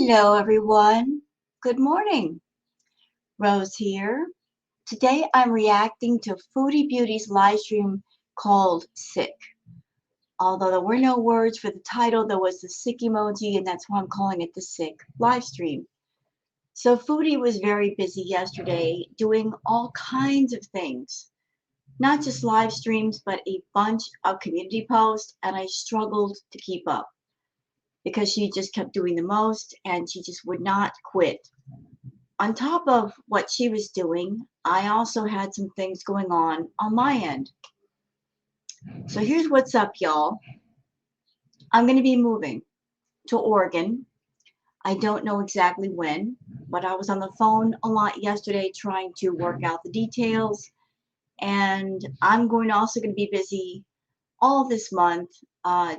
Hello, everyone. Good morning. Rose here. Today I'm reacting to Foodie Beauty's live stream called Sick. Although there were no words for the title, there was the sick emoji, and that's why I'm calling it the Sick live stream. So Foodie was very busy yesterday doing all kinds of things. Not just live streams, but a bunch of community posts, and I struggled to keep up because she just kept doing the most and she just would not quit. On top of what she was doing, I also had some things going on my end. So here's what's up, y'all. I'm going to be moving to Oregon. I don't know exactly when, but I was on the phone a lot yesterday trying to work out the details. And I'm also going to be busy all this month,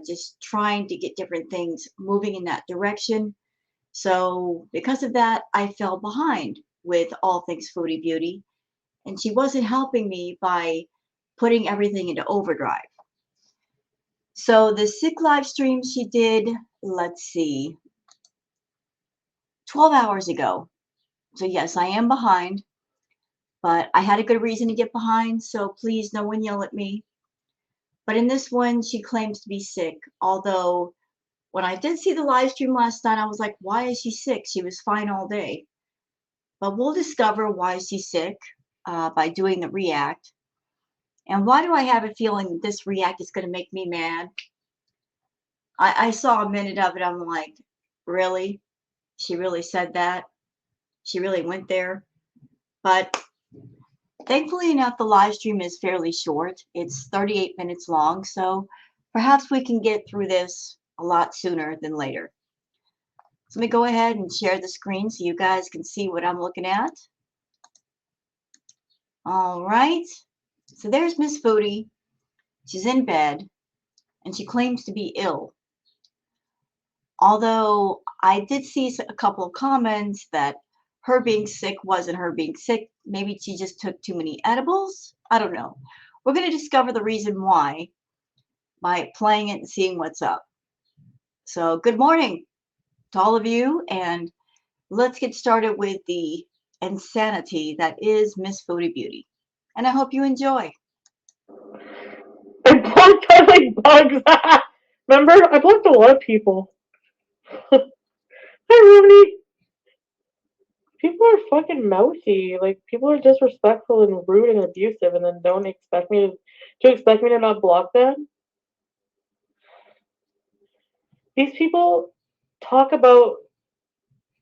just trying to get different things moving in that direction. So because of that, I fell behind with all things Foodie Beauty. And she wasn't helping me by putting everything into overdrive. So the sick live stream she did, let's see, 12 hours ago. So yes, I am behind, but I had a good reason to get behind, so please no one yell at me. But in this one, she claims to be sick, although when I did see the live stream last night, I was like, why is she sick? She was fine all day. But we'll discover why she's sick by doing the react. And why do I have a feeling that this react is going to make me mad? I saw a minute of it. I'm like, really? She really said that? She really went there? But thankfully enough, the live stream is fairly short. It's 38 minutes long, so perhaps we can get through this a lot sooner than later. So let me go ahead and share the screen so you guys can see what I'm looking at. All right. So there's Miss Foodie. She's in bed, and she claims to be ill. Although I did see a couple of comments that her being sick wasn't her being sick. Maybe she just took too many edibles. I don't know. We're going to discover the reason why by playing it and seeing what's up. So good morning to all of you, and let's get started with the insanity that is Miss Foodie Beauty. And I hope you enjoy. I blocked I like bugs. Remember, I blocked a lot of people. Hi, Rooney. People are fucking mouthy. Like people are disrespectful and rude and abusive, and then don't expect me to expect me to not block them. These people talk about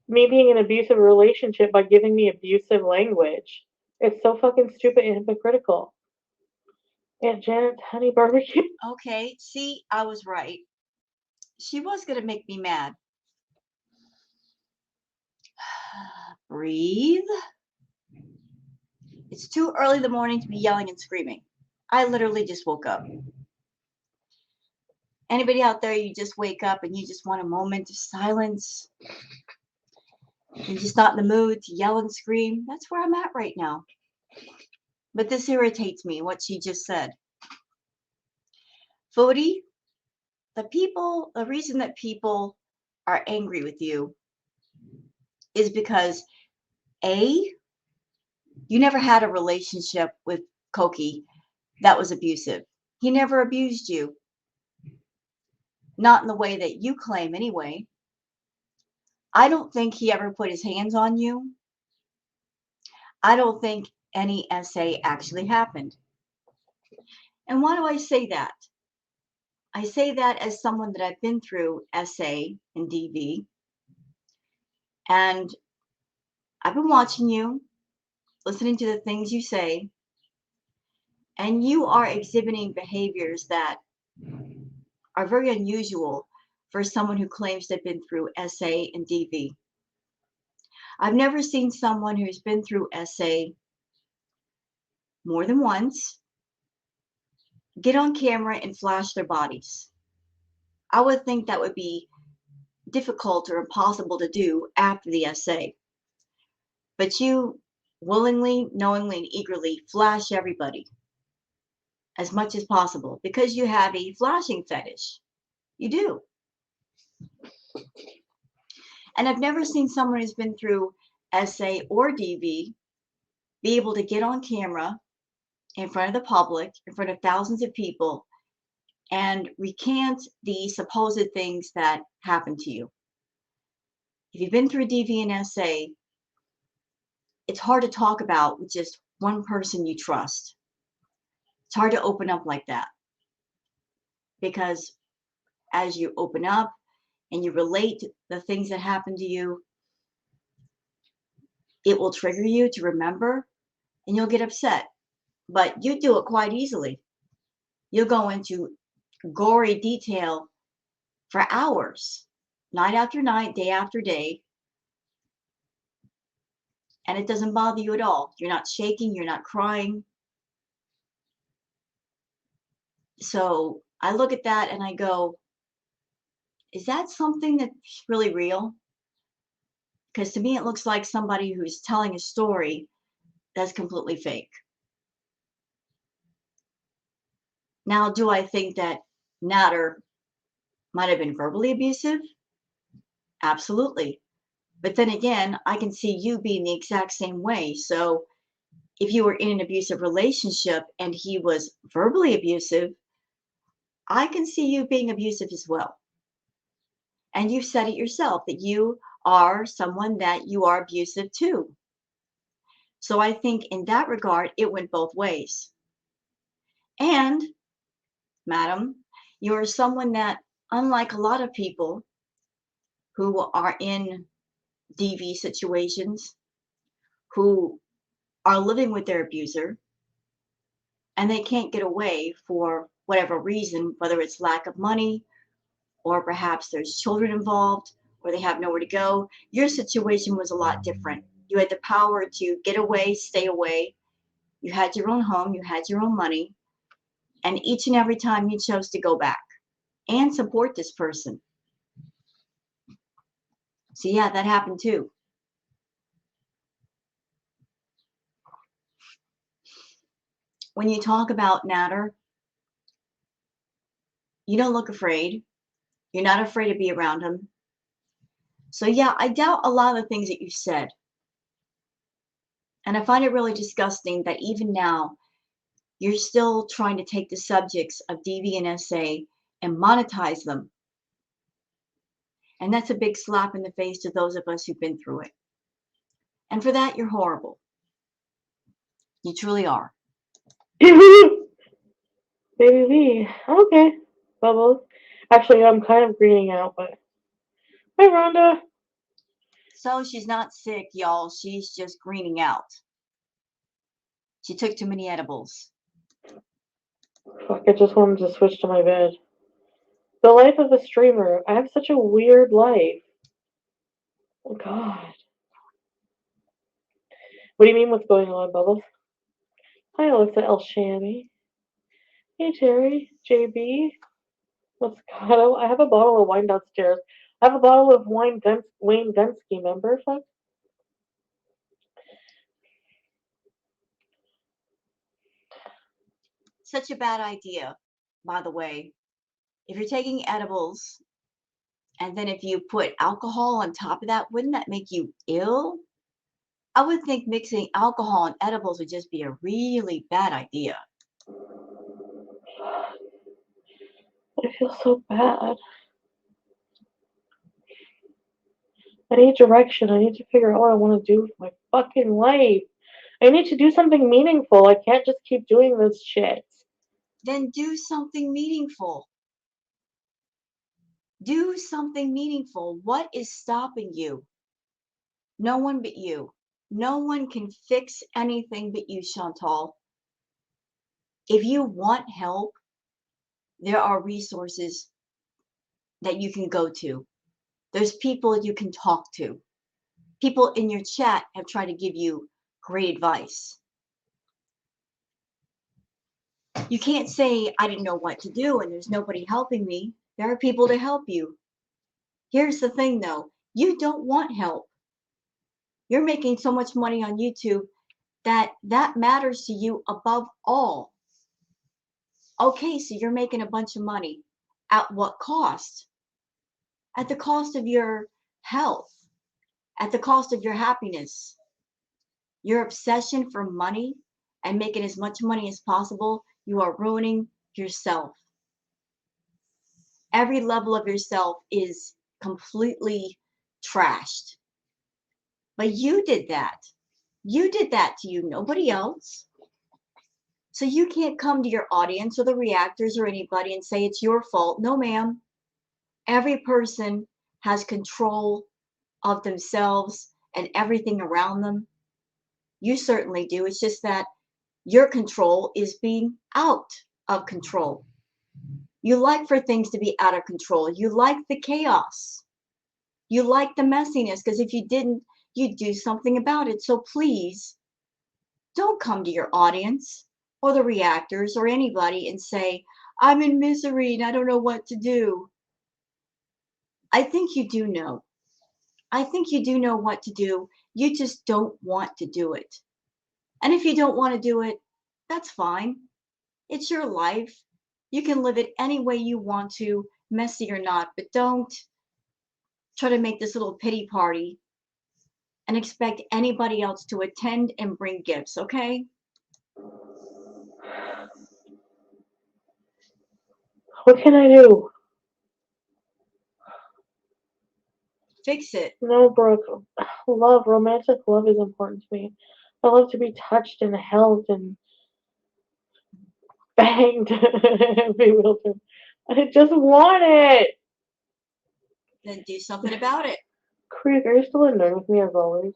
me being in an abusive relationship by giving me abusive language. It's so fucking stupid and hypocritical. Aunt Janet's honey barbecue. Okay, see, I was right. She was going to make me mad. Breathe. It's too early in the morning to be yelling and screaming. I literally just woke up. Anybody out there, you just wake up and you just want a moment of silence? You're just not in the mood to yell and scream? That's where I'm at right now. But this irritates me, what she just said. Foodie, the reason that people are angry with you is because A, you never had a relationship with Koki that was abusive. He never abused you. Not in the way that you claim, anyway. I don't think he ever put his hands on you. I don't think any SA actually happened. And why do I say that? I say that as someone that I've been through SA and DV. And I've been watching you, listening to the things you say, and you are exhibiting behaviors that are very unusual for someone who claims they've been through SA and DV. I've never seen someone who's been through SA more than once get on camera and flash their bodies. I would think that would be difficult or impossible to do after the SA. But you willingly, knowingly, and eagerly flash everybody as much as possible because you have a flashing fetish. You do. And I've never seen someone who's been through SA or DV be able to get on camera in front of the public, in front of thousands of people, and recant the supposed things that happened to you. If you've been through DV and SA, it's hard to talk about with just one person you trust. It's hard to open up like that, because as you open up and you relate the things that happened to you, it will trigger you to remember and you'll get upset. But you do it quite easily. You'll go into gory detail for hours, night after night, day after day, and it doesn't bother you at all. You're not shaking, you're not crying. So I look at that and I go, is that something that's really real? Because to me, it looks like somebody who's telling a story that's completely fake. Now, do I think that Natter might have been verbally abusive? Absolutely. But then again, I can see you being the exact same way. So if you were in an abusive relationship and he was verbally abusive, I can see you being abusive as well. And you've said it yourself that you are someone that you are abusive to. So I think in that regard, it went both ways. And, madam, you're someone that, unlike a lot of people who are in DV situations, who are living with their abuser, and they can't get away for whatever reason, whether it's lack of money, or perhaps there's children involved, or they have nowhere to go. Your situation was a lot different. You had the power to get away, stay away. You had your own home, you had your own money, and each and every time you chose to go back and support this person. So yeah, that happened too. When you talk about Natter, you don't look afraid. You're not afraid to be around him. So yeah, I doubt a lot of the things that you said. And I find it really disgusting that even now you're still trying to take the subjects of DV and SA and monetize them. And that's a big slap in the face to those of us who've been through it. And for that, you're horrible. You truly are. Baby, okay, Bubbles. Actually, I'm kind of greening out, but hi, Rhonda. So she's not sick, y'all. She's just greening out. She took too many edibles. Fuck, I just wanted to switch to my bed. The life of a streamer. I have such a weird life. Oh, God. What do you mean what's going on, Bubbles? Hi, Alyssa El Shami. Hey, Terry. JB. What's God? I have a bottle of wine downstairs. I have a bottle of Wayne Densky, remember? Fuck. Such a bad idea, by the way. If you're taking edibles and then if you put alcohol on top of that, wouldn't that make you ill? I would think mixing alcohol and edibles would just be a really bad idea. I feel so bad. I need direction. I need to figure out what I want to do with my fucking life. I need to do something meaningful. I can't just keep doing this shit. Then do something meaningful. Do something meaningful. What is stopping you? No one but you. No one can fix anything but you, Chantal. If you want help, there are resources that you can go to. There's people you can talk to. People in your chat have tried to give you great advice. You can't say, I didn't know what to do and there's nobody helping me. There are people to help you. Here's the thing though, you don't want help. You're making so much money on YouTube that matters to you above all. Okay, so you're making a bunch of money. At what cost? At the cost of your health, at the cost of your happiness. Your obsession for money and making as much money as possible, you are ruining yourself. Every level of yourself is completely trashed. But you did that. You did that to you, nobody else. So you can't come to your audience or the reactors or anybody and say it's your fault. No, ma'am. Every person has control of themselves and everything around them. You certainly do. It's just that your control is being out of control. You like for things to be out of control. You like the chaos. You like the messiness because if you didn't, you'd do something about it. So please don't come to your audience or the reactors or anybody and say, I'm in misery and I don't know what to do. I think you do know. I think you do know what to do. You just don't want to do it. And if you don't want to do it, that's fine. It's your life. You can live it any way you want to, messy or not, but don't try to make this little pity party and expect anybody else to attend and bring gifts, okay? What can I do? Fix it. No, Brooke. Love, romantic love is important to me. I love to be touched and held and banged and bewildered. I just want it. Then do something about it. Creek, are you still annoyed with me as always?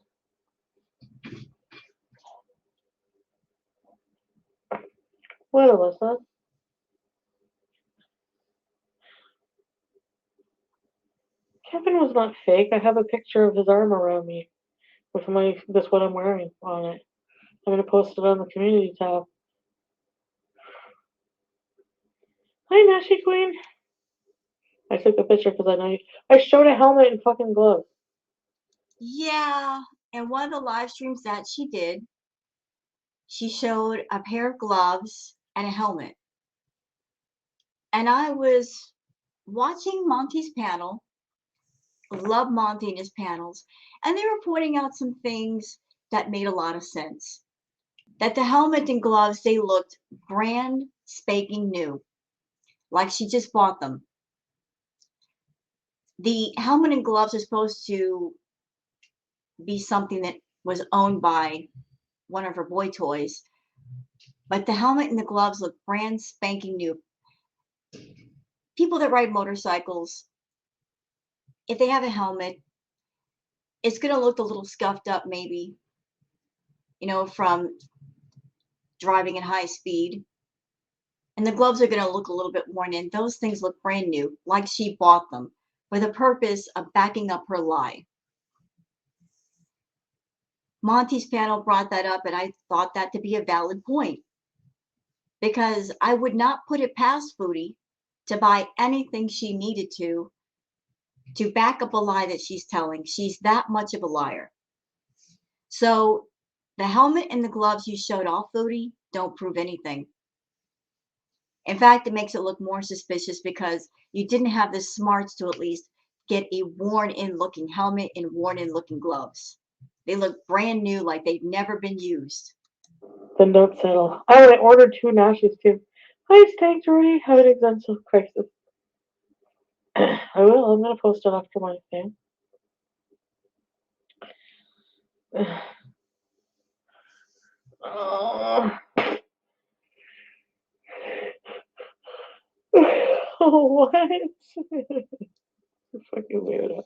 What, Alyssa? Kevin was not fake. I have a picture of his arm around me with this what I'm wearing on it. I'm gonna post it on the community tab. Hi, Nashi Queen. I took the picture because I know you. I showed a helmet and fucking gloves. Yeah, and one of the live streams that she did, she showed a pair of gloves and a helmet. And I was watching Monty's panel, love Monty and his panels, and they were pointing out some things that made a lot of sense. That the helmet and gloves, they looked brand spanking new, like she just bought them. The helmet and gloves are supposed to be something that was owned by one of her boy toys, but the helmet and the gloves look brand spanking new. People that ride motorcycles, if they have a helmet, it's going to look a little scuffed up, maybe, from driving at high speed. And the gloves are going to look a little bit worn in. Those things look brand new, like she bought them, for the purpose of backing up her lie. Monty's panel brought that up, and I thought that to be a valid point. Because I would not put it past Foodie to buy anything she needed to back up a lie that she's telling. She's that much of a liar. So the helmet and the gloves you showed off, Foodie, don't prove anything. In fact, it makes it look more suspicious because you didn't have the smarts to at least get a worn-in looking helmet and worn-in looking gloves. They look brand new, like they've never been used. Then don't settle. Oh, I ordered 2 Nashies too. Hi, Stank Jordy. Have an existential crisis. I will. I'm gonna post it after my thing. Oh. What? Fucking weirdo.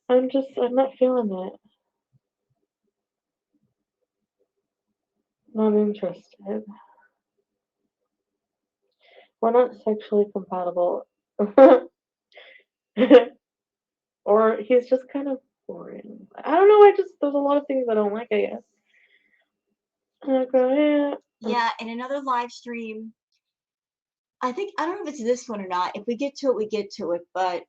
I'm not feeling it. Not interested. We're not sexually compatible. Or he's just kind of boring. I don't know, there's a lot of things I don't like, I guess. Okay. Yeah, in another live stream, I don't know if it's this one or not. If we get to it, we get to it. But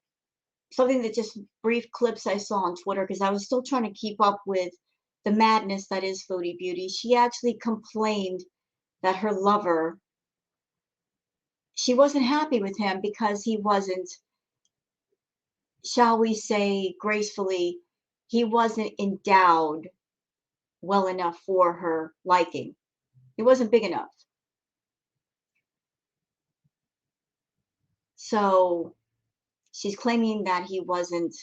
something that just brief clips I saw on Twitter, because I was still trying to keep up with the madness that is Foodie Beauty. She actually complained that her lover, she wasn't happy with him because he wasn't shall we say gracefully, he wasn't endowed well enough for her liking. He wasn't big enough. So she's claiming that he wasn't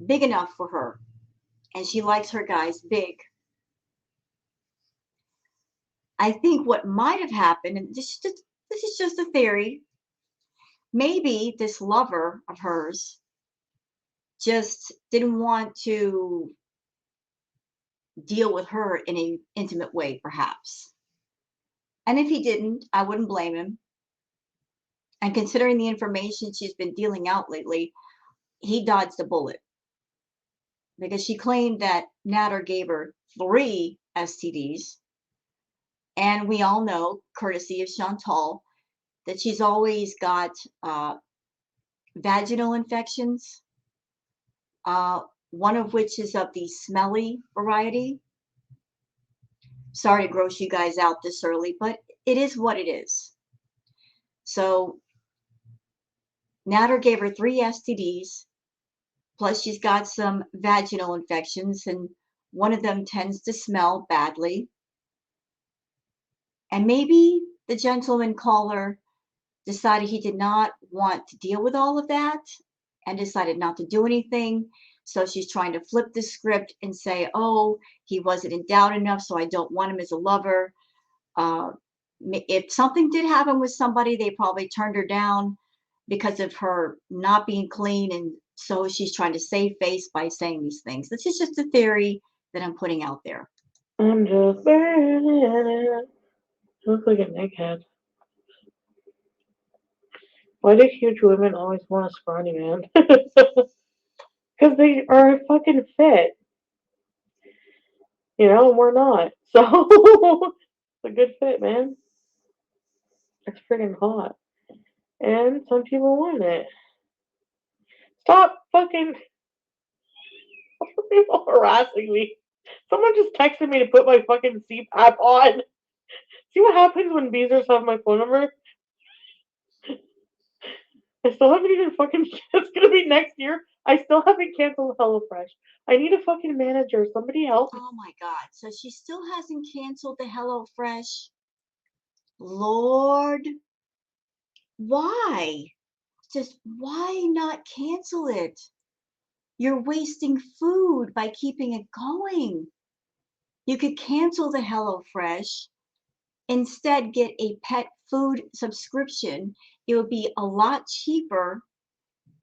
big enough for her, and she likes her guys big. I think what might have happened, and this is just a theory, maybe this lover of hers just didn't want to deal with her in an intimate way, perhaps. And if he didn't, I wouldn't blame him. And considering the information she's been dealing out lately, he dodged a bullet because she claimed that Natter gave her 3 STDs. And we all know, courtesy of Chantal, that she's always got vaginal infections, one of which is of the smelly variety. Sorry to gross you guys out this early, but it is what it is. So Natter gave her 3 STDs, plus she's got some vaginal infections, and one of them tends to smell badly. And maybe the gentleman caller decided he did not want to deal with all of that and decided not to do anything. So she's trying to flip the script and say, oh, he wasn't endowed enough, so I don't want him as a lover. If something did happen with somebody, they probably turned her down because of her not being clean. And so she's trying to save face by saying these things. This is just a theory that I'm putting out there. I'm just burning. She looks like a neckhead. Why do huge women always want a scrawny man? Because they are fucking fit. You know, and we're not. So, it's a good fit, man. It's freaking hot. And some people want it. Stop fucking people harassing me. Someone just texted me to put my fucking CPAP on. See what happens when Beezers have my phone number? I still haven't even fucking. It's gonna be next year. I still haven't canceled HelloFresh. I need a fucking manager. Somebody help me. Oh my God. So she still hasn't canceled the HelloFresh. Lord, why? Just why not cancel it? You're wasting food by keeping it going. You could cancel the HelloFresh, instead get a pet food subscription. It would be a lot cheaper,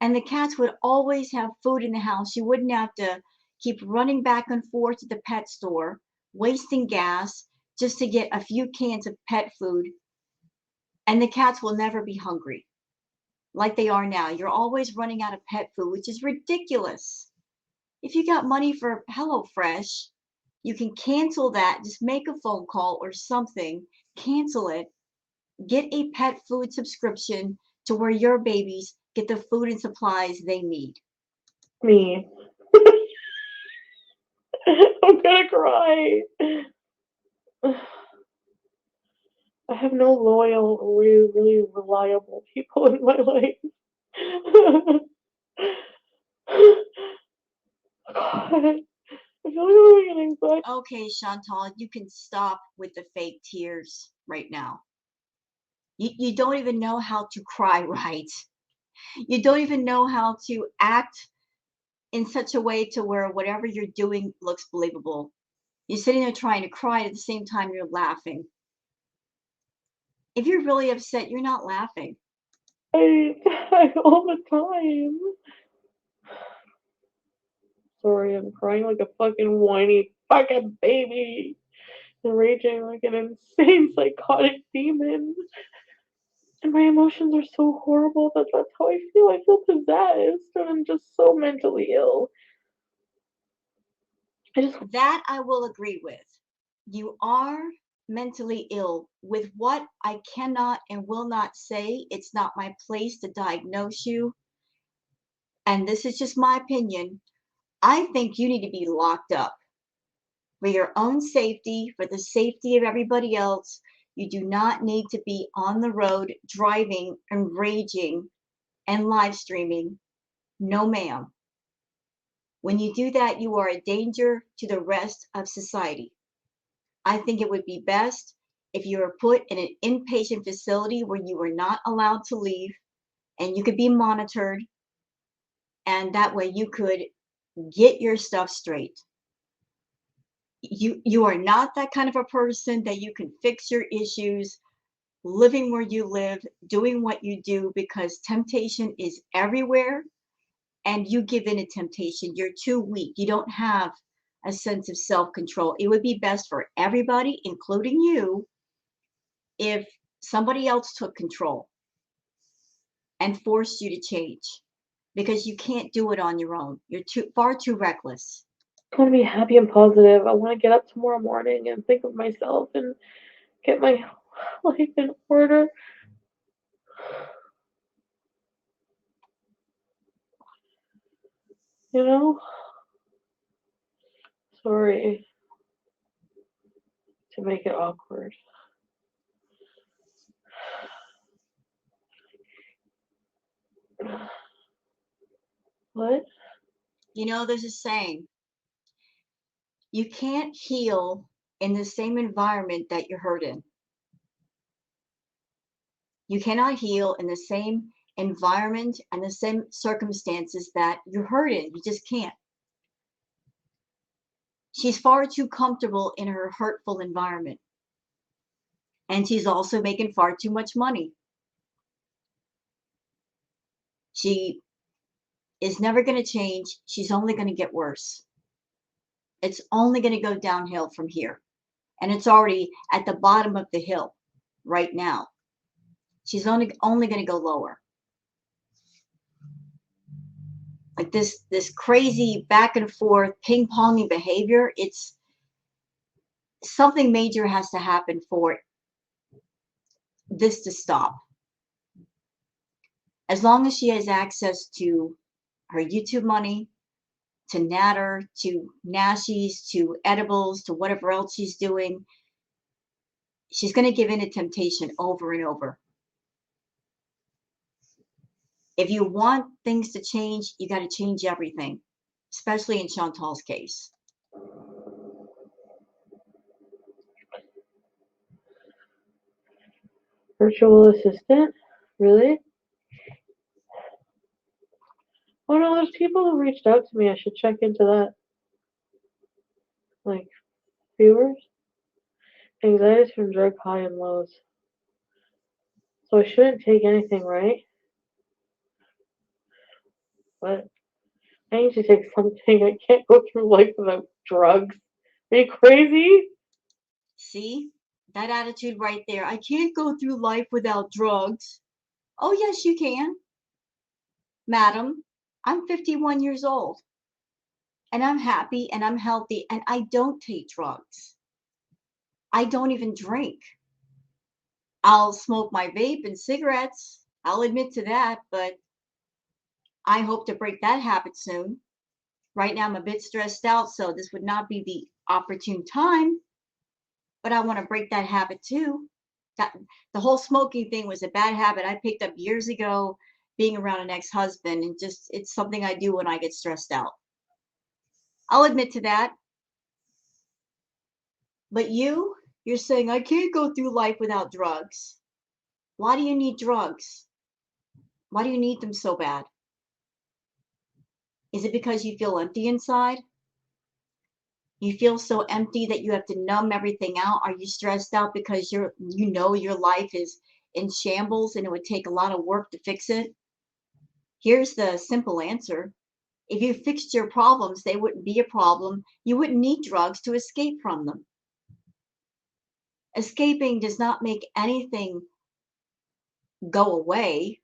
and the cats would always have food in the house. You wouldn't have to keep running back and forth to the pet store, wasting gas just to get a few cans of pet food, and the cats will never be hungry like they are now. You're always running out of pet food, which is ridiculous. If you got money for HelloFresh, you can cancel that. Just make a phone call or something, cancel it, get a pet food subscription to where your babies get the food and supplies they need. Me. I'm gonna cry. I have no loyal, really, really reliable people in my life. God, I feel like I'm getting anxiety. Okay, Chantal, you can stop with the fake tears right now. You don't even know how to cry right. You don't even know how to act in such a way to where whatever you're doing looks believable. You're sitting there trying to cry, at the same time you're laughing. If you're really upset, you're not laughing. I die all the time. Sorry, I'm crying like a fucking whiny fucking baby. And raging like an insane psychotic demon. And my emotions are so horrible that that's how I feel. I feel possessed and I'm just so mentally ill. I just That I will agree with. You are mentally ill. With what I cannot and will not say, it's not my place to diagnose you. And this is just my opinion. I think you need to be locked up for your own safety, for the safety of everybody else. You do not need to be on the road driving and raging and live streaming. No, ma'am. When you do that, you are a danger to the rest of society. I think it would be best if you were put in an inpatient facility where you were not allowed to leave and you could be monitored, and that way you could get your stuff straight. You are not that kind of a person that you can fix your issues living where you live, doing what you do, because temptation is everywhere and you give in to temptation. You're too weak. You don't have a sense of self-control. It would be best for everybody, including you, if somebody else took control and forced you to change, because you can't do it on your own. You're far too reckless. I want to be happy and positive. I want to get up tomorrow morning and think of myself and get my life in order. You know? Sorry to make it awkward. What? You know, there's a saying, you can't heal in the same environment that you're hurt in. You cannot heal in the same environment and the same circumstances that you're hurt in. You just can't. She's far too comfortable in her hurtful environment. And she's also making far too much money. She is never going to change. She's only going to get worse. It's only going to go downhill from here. And it's already at the bottom of the hill right now. She's only going to go lower. Like this crazy back and forth ping-ponging behavior, it's something major has to happen for this to stop. As long as she has access to her YouTube money, to Natter, to Nashies, to edibles, to whatever else she's doing, she's going to give in to temptation over and over. If you want things to change, you got to change everything, especially in Chantal's case. Virtual assistant? Really? Oh no, there's people who reached out to me. I should check into that. Like, viewers? Anxieties from drug high and lows. So I shouldn't take anything, right? But I need to take something. I can't go through life without drugs. Are you crazy? See? That attitude right there. I can't go through life without drugs. Oh, yes, you can. Madam, I'm 51 years old and I'm happy and I'm healthy and I don't take drugs. I don't even drink. I'll smoke my vape and cigarettes. I'll admit to that, but I hope to break that habit soon. Right now, I'm a bit stressed out, so this would not be the opportune time, but I want to break that habit too. That the whole smoking thing was a bad habit I picked up years ago being around an ex-husband, and just it's something I do when I get stressed out. I'll admit to that. But you're saying I can't go through life without drugs. Why do you need drugs? Why do you need them so bad? Is it because you feel empty inside? You feel so empty that you have to numb everything out? Are you stressed out because you know your life is in shambles and it would take a lot of work to fix it? Here's the simple answer. If you fixed your problems, they wouldn't be a problem. You wouldn't need drugs to escape from them. Escaping does not make anything go away.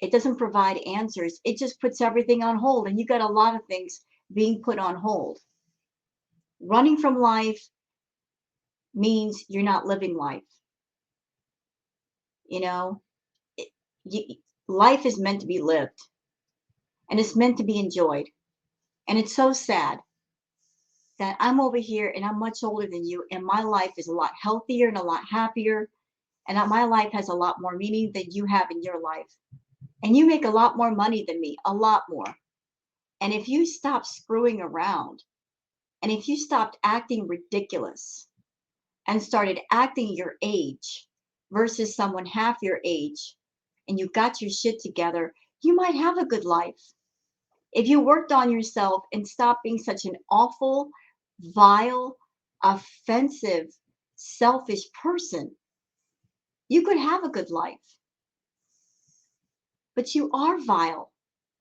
It doesn't provide answers. It just puts everything on hold, and you got a lot of things being put on hold. Running from life means you're not living life. You know, it, you, life is meant to be lived, and it's meant to be enjoyed. And it's so sad that I'm over here and I'm much older than you, and my life is a lot healthier and a lot happier, and that my life has a lot more meaning than you have in your life. and you make a lot more money than me, a lot more. And if you stop screwing around, and if you stopped acting ridiculous and started acting your age versus someone half your age, and you got your shit together, you might have a good life. If you worked on yourself and stopped being such an awful, vile, offensive, selfish person, you could have a good life. But you are vile,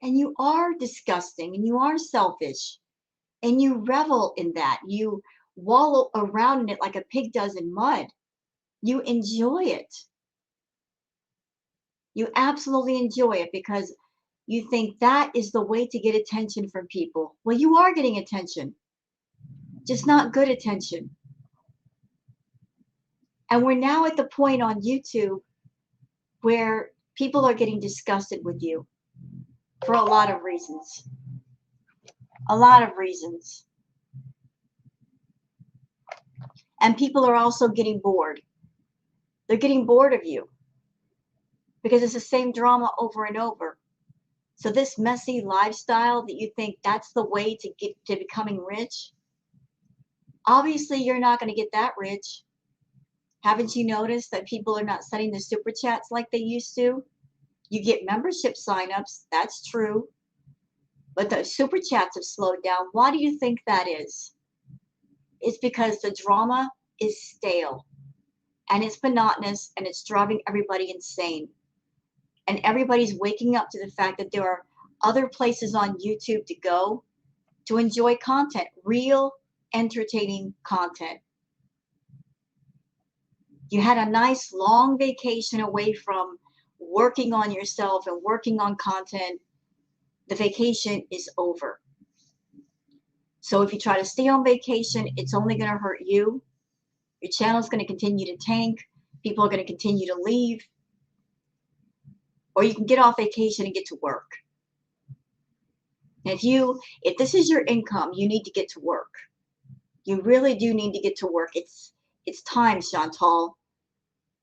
and you are disgusting, and you are selfish, and you revel in that. You wallow around in it like a pig does in mud. You enjoy it. You absolutely enjoy it because you think that is the way to get attention from people. Well, you are getting attention, just not good attention. And we're now at the point on YouTube where people are getting disgusted with you for a lot of reasons. A lot of reasons. And people are also getting bored. They're getting bored of you because it's the same drama over and over. So this messy lifestyle that you think that's the way to get to becoming rich, obviously you're not going to get that rich. Haven't you noticed that people are not sending the super chats like they used to? You get membership signups, that's true. But the super chats have slowed down. Why do you think that is? It's because the drama is stale and it's monotonous and it's driving everybody insane. And everybody's waking up to the fact that there are other places on YouTube to go to enjoy content, real entertaining content. You had a nice long vacation away from working on yourself and working on content. The vacation is over. So if you try to stay on vacation, it's only going to hurt you. Your channel is going to continue to tank. People are going to continue to leave. Or you can get off vacation and get to work. And if this is your income, you need to get to work. You really do need to get to work. It's time, Chantal.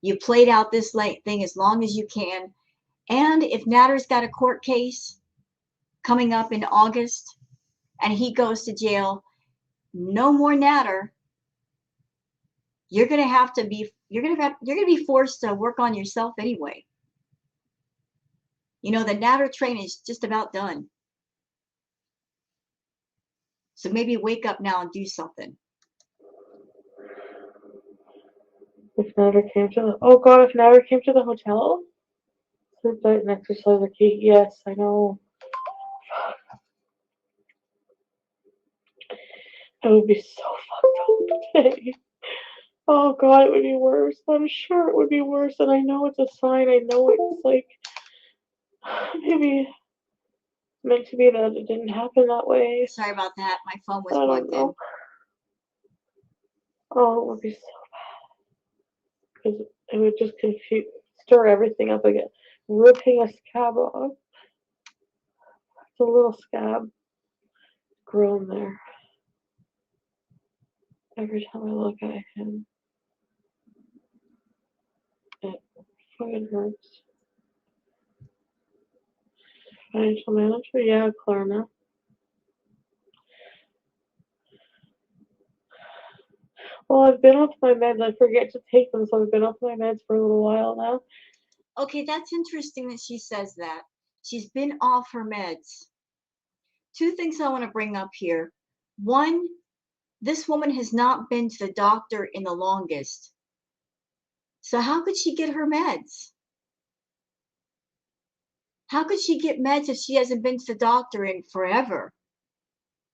You played out this late thing as long as you can. And if Natter's got a court case coming up in August and he goes to jail, no more Natter. You're gonna be forced to work on yourself anyway. You know, the Natter train is just about done. So maybe wake up now and do something. If Natter came to the if Natter came to the hotel? Sleep light and exercise are key. Yes, I know. I would be so fucked up today. Oh god, it would be worse. I'm sure it would be worse, and I know it's a sign. I know it's like maybe meant to be that it didn't happen that way. Sorry about that. My phone was I don't plugged in. know. Oh, it would be so bad because it would just stir everything up again, ripping a scab off. It's a little scab grown there. Every time I look at him, it fucking hurts. Financial manager? Yeah, Klarna. Well, I've been off my meds. I forget to take them, so I've been off my meds for a little while now. Okay, that's interesting that she says that. She's been off her meds. Two things I want to bring up here. One, this woman has not been to the doctor in the longest. So how could she get her meds? How could she get meds if she hasn't been to the doctor in forever?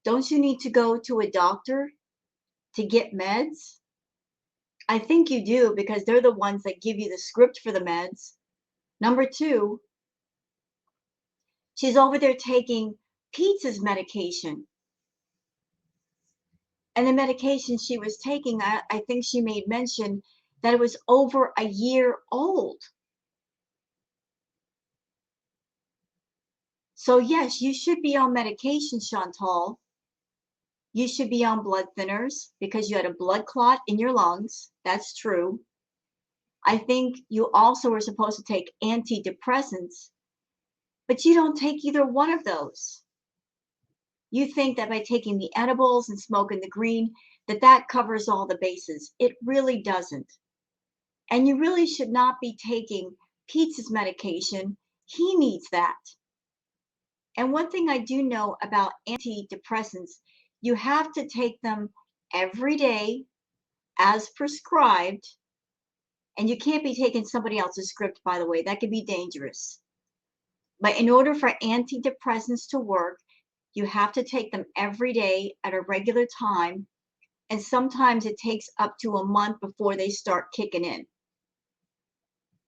Don't you need to go to a doctor to get meds? I think you do because they're the ones that give you the script for the meds. Number two, she's over there taking Pete's medication. And the medication she was taking, I think she made mention that it was over a year old. So yes, you should be on medication, Chantal. You should be on blood thinners because you had a blood clot in your lungs. That's true. I think you also were supposed to take antidepressants But you don't take either one of those. You think that by taking the edibles and smoking the green, that covers all the bases. It really doesn't. And you really should not be taking Pete's medication. He needs that. And one thing I do know about antidepressants, you have to take them every day as prescribed. And you can't be taking somebody else's script, by the way. That could be dangerous. But in order for antidepressants to work, you have to take them every day at a regular time. And sometimes it takes up to a month before they start kicking in.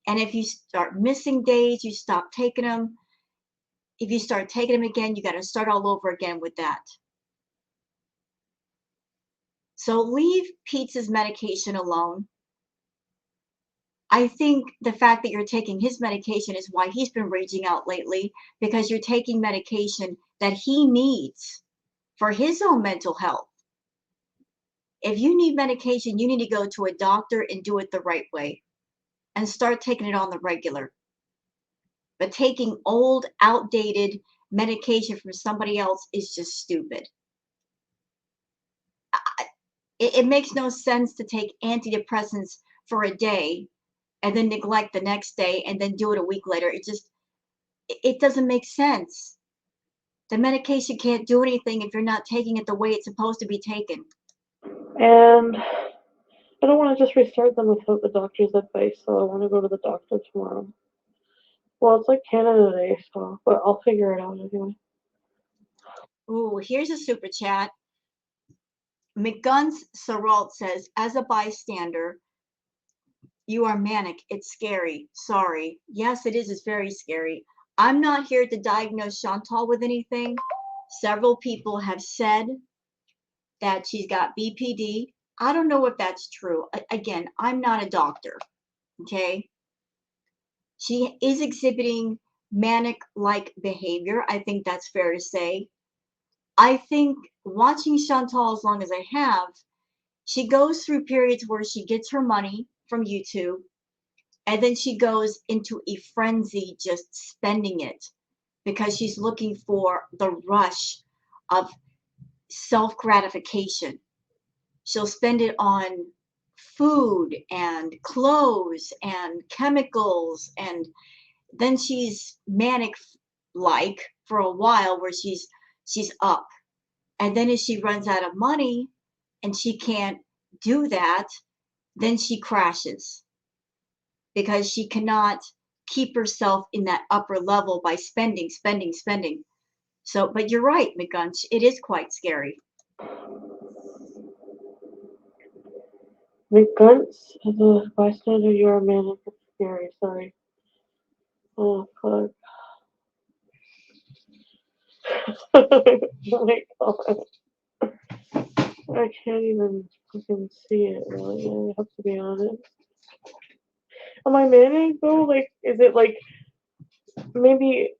And if you start missing days, you stop taking them. If you start taking them again, you got to start all over again with that. So leave Pete's medication alone. I think the fact that you're taking his medication is why he's been raging out lately, because you're taking medication that he needs for his own mental health. If you need medication, you need to go to a doctor and do it the right way and start taking it on the regular. But taking old, outdated medication from somebody else is just stupid. It makes no sense to take antidepressants for a day and then neglect the next day and then do it a week later. It doesn't make sense. The medication can't do anything if you're not taking it the way it's supposed to be taken. And I don't want to just restart them without the doctor's advice, so I want to go to the doctor tomorrow. Well, it's like Canada Day, so but I'll figure it out anyway. Ooh, here's a super chat. McGuns Saralt says, as a bystander, you are manic. It's scary. Sorry. Yes, it is. It's very scary. I'm not here to diagnose Chantal with anything. Several people have said that she's got BPD. I don't know if that's true. Again, I'm not a doctor. Okay. She is exhibiting manic-like behavior. I think that's fair to say. I think watching Chantal as long as I have, she goes through periods where she gets her money from YouTube, and then she goes into a frenzy just spending it because she's looking for the rush of self-gratification. She'll spend it on food and clothes and chemicals, and then she's manic like for a while where she's up. And then as she runs out of money and she can't do that, then she crashes because she cannot keep herself in that upper level by spending, spending, spending. So, but you're right, McGunch, it is quite scary. McGunts, as a bystander, you are manic. It's scary. Sorry. Oh fuck. Oh my god. I can't even fucking see it really. I have to be honest. Am I manic though? Like, is it like maybe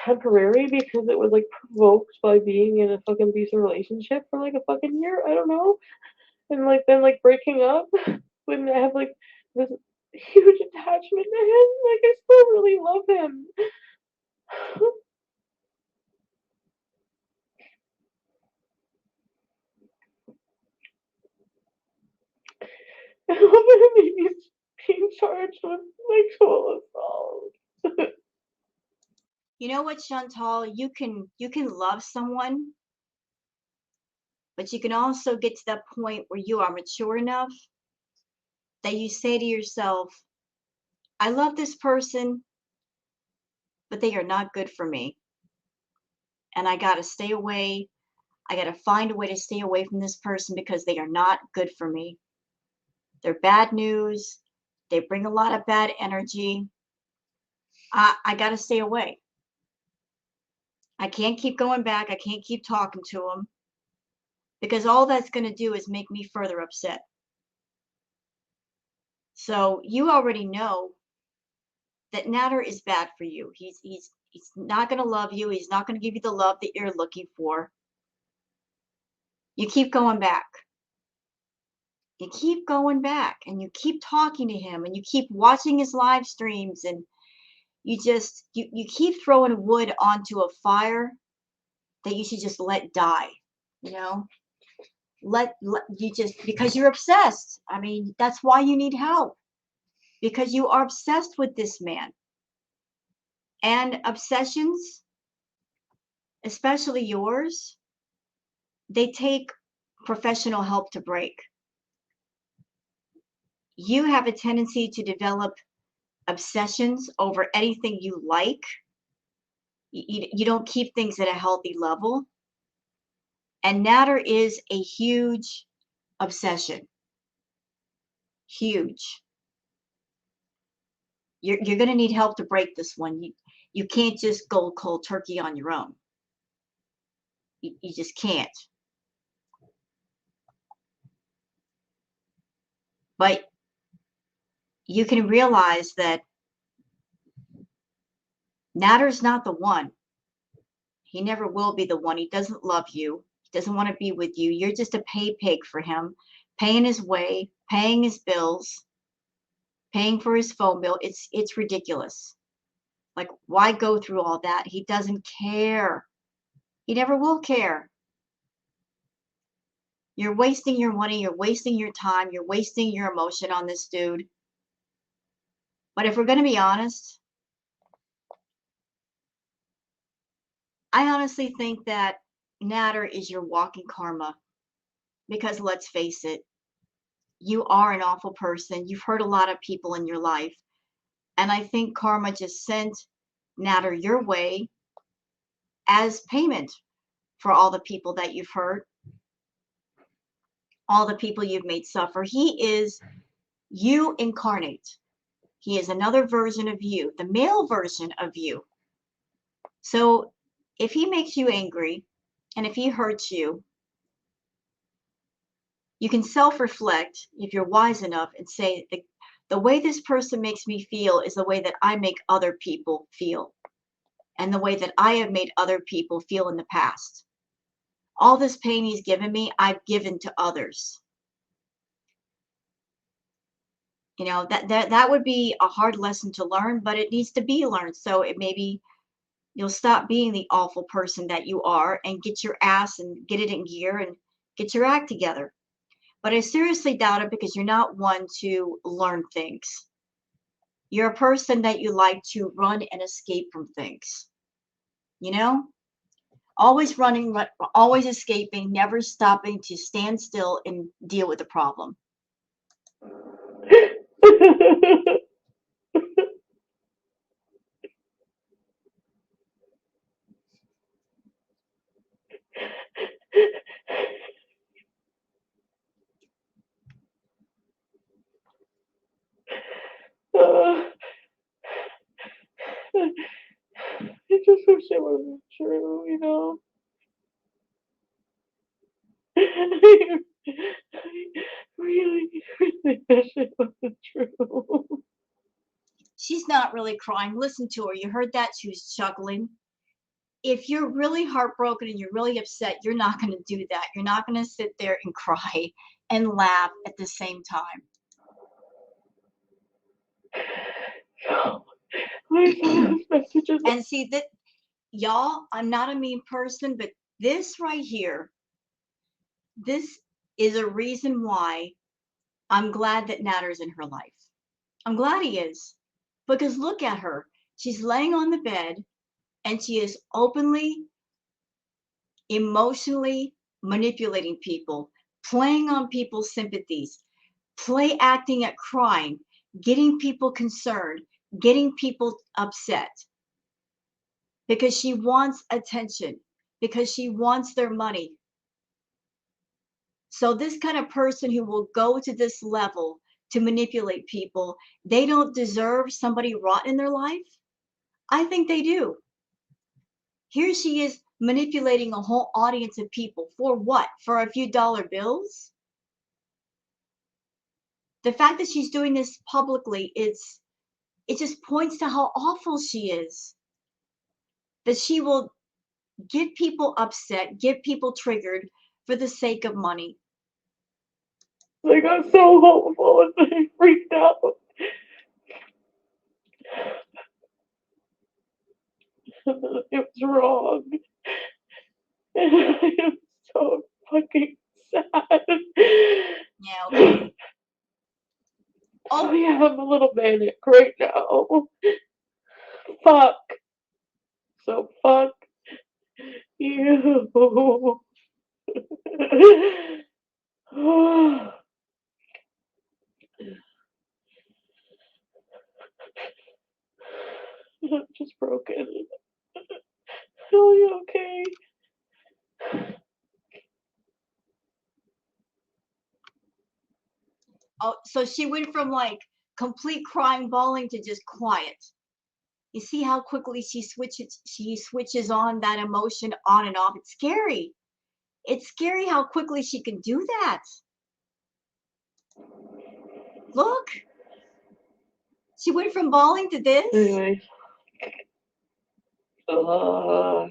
temporary because it was like provoked by being in a fucking abusive relationship for like a fucking year? I don't know. And like then like breaking up when I have like this huge attachment to him. Like I still really love him. I love him. He's being charged with sexual assault. You know what, Chantal? You can love someone, but you can also get to that point where you are mature enough that you say to yourself, I love this person, but they are not good for me. And I got to stay away. I got to find a way to stay away from this person because they are not good for me. They're bad news. They bring a lot of bad energy. I got to stay away. I can't keep going back. I can't keep talking to them because all that's going to do is make me further upset. So you already know that Natter is bad for you. He's not going to love you. He's not going to give you the love that you're looking for. You keep going back. You keep going back and you keep talking to him and you keep watching his live streams and you keep throwing wood onto a fire that you should just let die, you know? Let you just, because you're obsessed. I mean, that's why you need help, because you are obsessed with this man. And obsessions, especially yours, they take professional help to break. You have a tendency to develop obsessions over anything you like. You don't keep things at a healthy level. And Natter is a huge obsession. Huge. You're going to need help to break this one. You can't just go cold turkey on your own. You just can't. But you can realize that Natter's not the one. He never will be the one. He doesn't love you. He doesn't want to be with you. You're just a pay pig for him, paying his way, paying his bills, paying for his phone bill. It's ridiculous. Like, why go through all that? He doesn't care. He never will care. You're wasting your money. You're wasting your time. You're wasting your emotion on this dude. But if we're going to be honest, I honestly think that Natter is your walking karma. Because let's face it, you are an awful person. You've hurt a lot of people in your life. And I think karma just sent Natter your way as payment for all the people that you've hurt, all the people you've made suffer. He is you incarnate. He is another version of you, the male version of you. So if he makes you angry and if he hurts you, you can self-reflect if you're wise enough and say, the way this person makes me feel is the way that I make other people feel, and the way that I have made other people feel in the past. All this pain he's given me, I've given to others. You know, that would be a hard lesson to learn, but it needs to be learned. So it maybe you'll stop being the awful person that you are and get your ass and get it in gear and get your act together. But I seriously doubt it, because you're not one to learn things. You're a person that you like to run and escape from things. You know? Always running, always escaping, never stopping to stand still and deal with the problem. I just wish it wasn't true, you know. I really wish it wasn't true. She's not really crying. Listen to her. You heard that? She was chuckling. If you're really heartbroken and you're really upset, you're not going to do that. You're not going to sit there and cry and laugh at the same time. And see that, y'all, I'm not a mean person, but this right here, this is a reason why I'm glad that Natter's in her life. I'm glad he is, because look at her. She's laying on the bed and she is openly, emotionally manipulating people, playing on people's sympathies, acting at crying, getting people concerned, getting people upset, because she wants attention, because she wants their money. So this kind of person who will go to this level to manipulate people, they don't deserve somebody rotten in their life? I think they do. Here she is manipulating a whole audience of people. For what? For a few dollar bills? The fact that she's doing this publicly, it just points to how awful she is. That she will get people upset, get people triggered for the sake of money. I got so hopeful and I freaked out. It was wrong. And I am so fucking sad. Yeah, okay. So Oh, yeah, I'm a little manic right now. Fuck. So fuck you. I'm just broken. Are you okay? oh, so she went from like complete crying, bawling to just quiet. You see how quickly she switches on that emotion on and off. It's scary. It's scary how quickly she can do that. Look, she went from bawling to this. Anyways. Uh,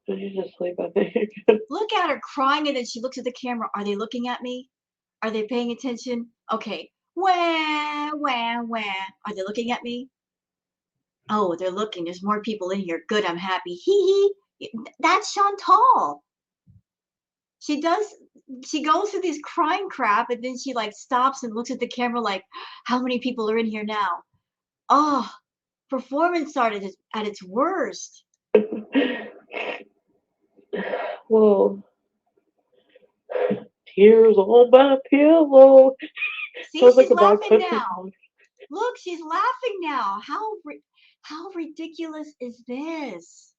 she's asleep, I think. Look at her crying, and then she looks at the camera. Are they looking at me? Are they paying attention? Okay. Wah, wah, wah. Are they looking at me? Oh, they're looking. There's more people in here. Good, I'm happy. Hee hee. That's Chantal. She does, she goes through this crying crap, and then she like stops and looks at the camera like, how many people are in here now? Oh, performance started at its worst. Whoa. Tears on my pillow. See, Sounds like she's a Black laughing Country now. song. Look, she's laughing now. How ridiculous is this?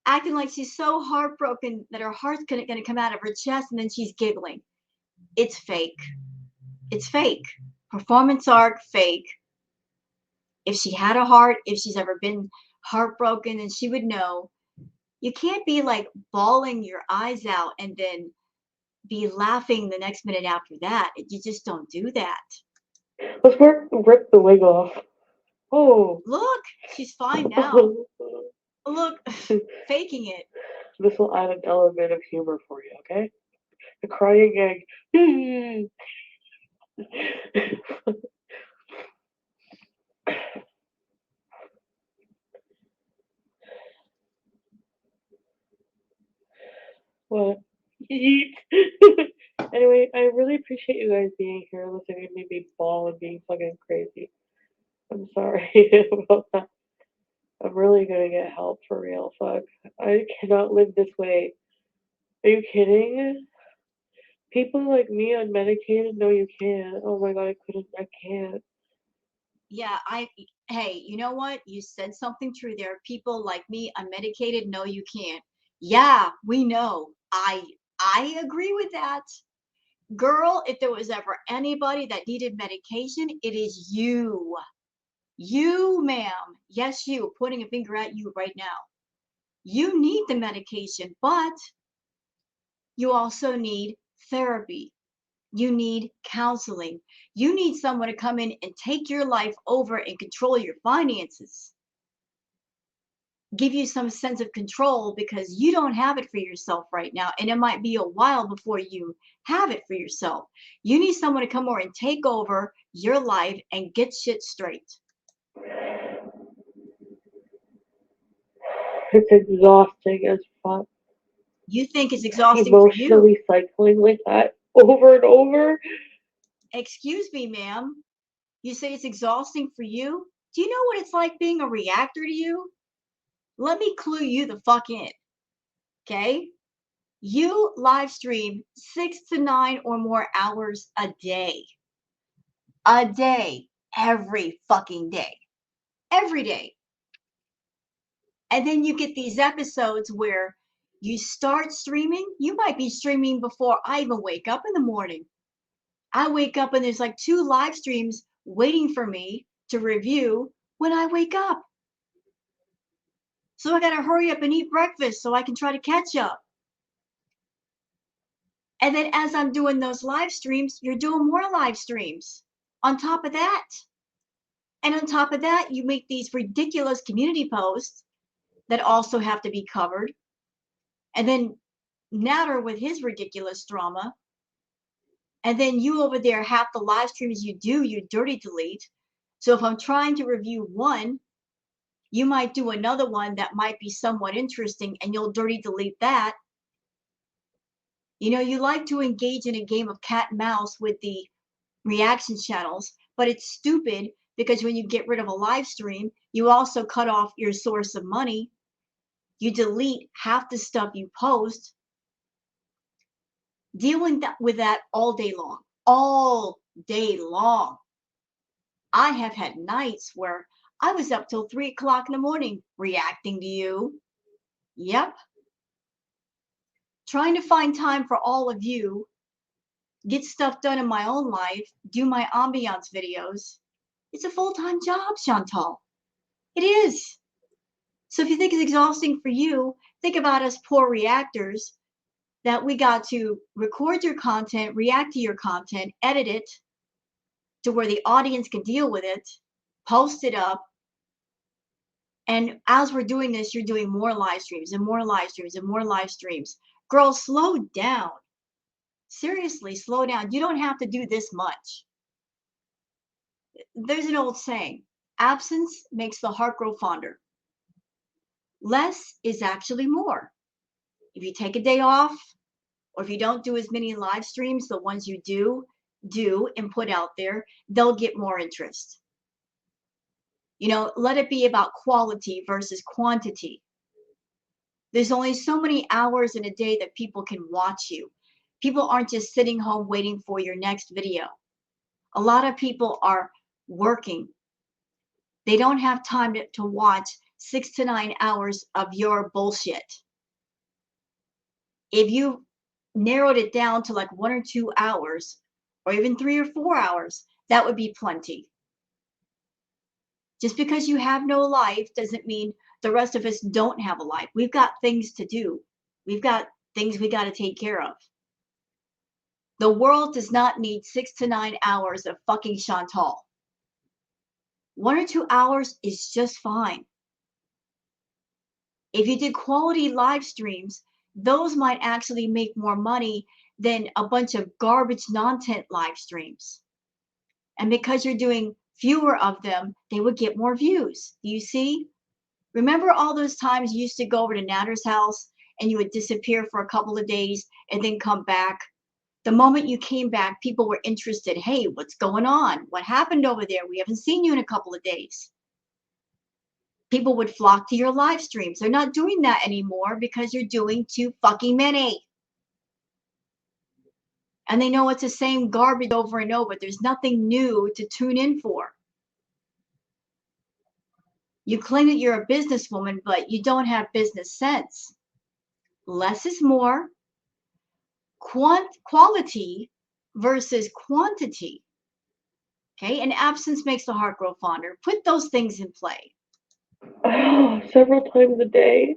Acting like she's so heartbroken that her heart's gonna come out of her chest, and then she's giggling. It's fake. It's fake. Performance art, fake. If she had a heart, if she's ever been heartbroken, then she would know. You can't be like bawling your eyes out and then be laughing the next minute after that. You just don't do that. Let's rip the wig off. Oh. Look, she's fine now. Look, faking it. This will add an element of humor for you, okay? The crying egg. What? Yeet. Anyway, I really appreciate you guys being here, listening to me be ball and being fucking crazy. I'm sorry about that. I'm really gonna get help for real. Fuck. I cannot live this way. Are you kidding? People like me unmedicated? No, you can't. Oh my god, I couldn't. I can't. Yeah, hey, you know what? You said something true there. People like me unmedicated, no, you can't. Yeah, we know. I agree with that. Girl, if there was ever anybody that needed medication, it is you. You, ma'am. Yes, you. Pointing a finger at you right now. You need the medication, but you also need therapy. You need counseling. You need someone to come in and take your life over and control your finances. Give you some sense of control because you don't have it for yourself right now. And it might be a while before you have it for yourself. You need someone to come over and take over your life and get shit straight. It's exhausting as fuck. You think it's exhausting for you. Emotionally cycling like that over and over. Excuse me, ma'am. You say it's exhausting for you? Do you know what it's like being a reactor to you? Let me clue you the fuck in. Okay? You live stream 6 to 9 or more hours a day. A day. Every fucking day. Every day. And then you get these episodes where you start streaming. You might be streaming before I even wake up in the morning. I wake up and there's like 2 live streams waiting for me to review when I wake up. So I got to hurry up and eat breakfast so I can try to catch up. And then as I'm doing those live streams, you're doing more live streams on top of that. And on top of that, you make these ridiculous community posts that also have to be covered. And then Natter with his ridiculous drama. And then you over there, half the live streams you do, you dirty delete. So if I'm trying to review one, you might do another one that might be somewhat interesting and you'll dirty delete that. You know, you like to engage in a game of cat and mouse with the reaction channels, but it's stupid because when you get rid of a live stream, you also cut off your source of money. You delete half the stuff you post. Dealing with that all day long, all day long. I have had nights where I was up till 3 o'clock in the morning reacting to you. Yep. Trying to find time for all of you, get stuff done in my own life, do my ambiance videos. It's a full-time job, Chantal. It is. So if you think it's exhausting for you, think about us poor reactors that we got to record your content, react to your content, edit it to where the audience can deal with it, post it up. And as we're doing this, you're doing more live streams and more live streams and more live streams. Girl, slow down. Seriously, slow down. You don't have to do this much. There's an old saying, absence makes the heart grow fonder. Less is actually more. If you take a day off, or if you don't do as many live streams, the ones you do and put out there, they'll get more interest. You know, let it be about quality versus quantity. There's only so many hours in a day that people can watch you. People aren't just sitting home waiting for your next video. A lot of people are working. They don't have time to watch 6 to 9 hours of your bullshit. If you narrowed it down to like 1 or 2 hours, or even 3 or 4 hours, that would be plenty. Just because you have no life doesn't mean the rest of us don't have a life. We've got things to do. We've got things we got to take care of. The world does not need 6 to 9 hours of fucking Chantal. 1 or 2 hours is just fine. If you did quality live streams, those might actually make more money than a bunch of garbage nonsense live streams. And because you're doing fewer of them, they would get more views. Do you see? Remember all those times you used to go over to Natter's house and you would disappear for a couple of days and then come back? The moment you came back, people were interested. Hey, what's going on? What happened over there? We haven't seen you in a couple of days. People would flock to your live streams. They're not doing that anymore because you're doing too fucking many. And they know it's the same garbage over and over. There's nothing new to tune in for. You claim that you're a businesswoman, but you don't have business sense. Less is more. Quality versus quantity. Okay, and absence makes the heart grow fonder. Put those things in play. Oh, several times a day.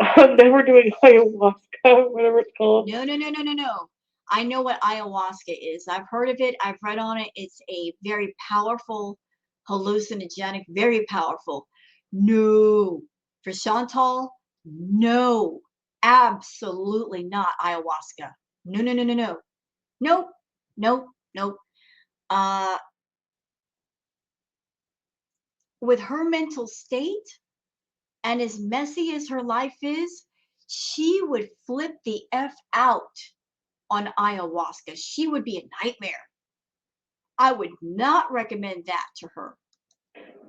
I'm never doing ayahuasca, whatever it's called. No. I know what ayahuasca is. I've heard of it. I've read on it. It's a very powerful hallucinogenic, very powerful. No. For Chantal, no. Absolutely not ayahuasca. No. Nope. Uh, with her mental state and as messy as her life is, she would flip the F out on ayahuasca. She would be a nightmare. I would not recommend that to her.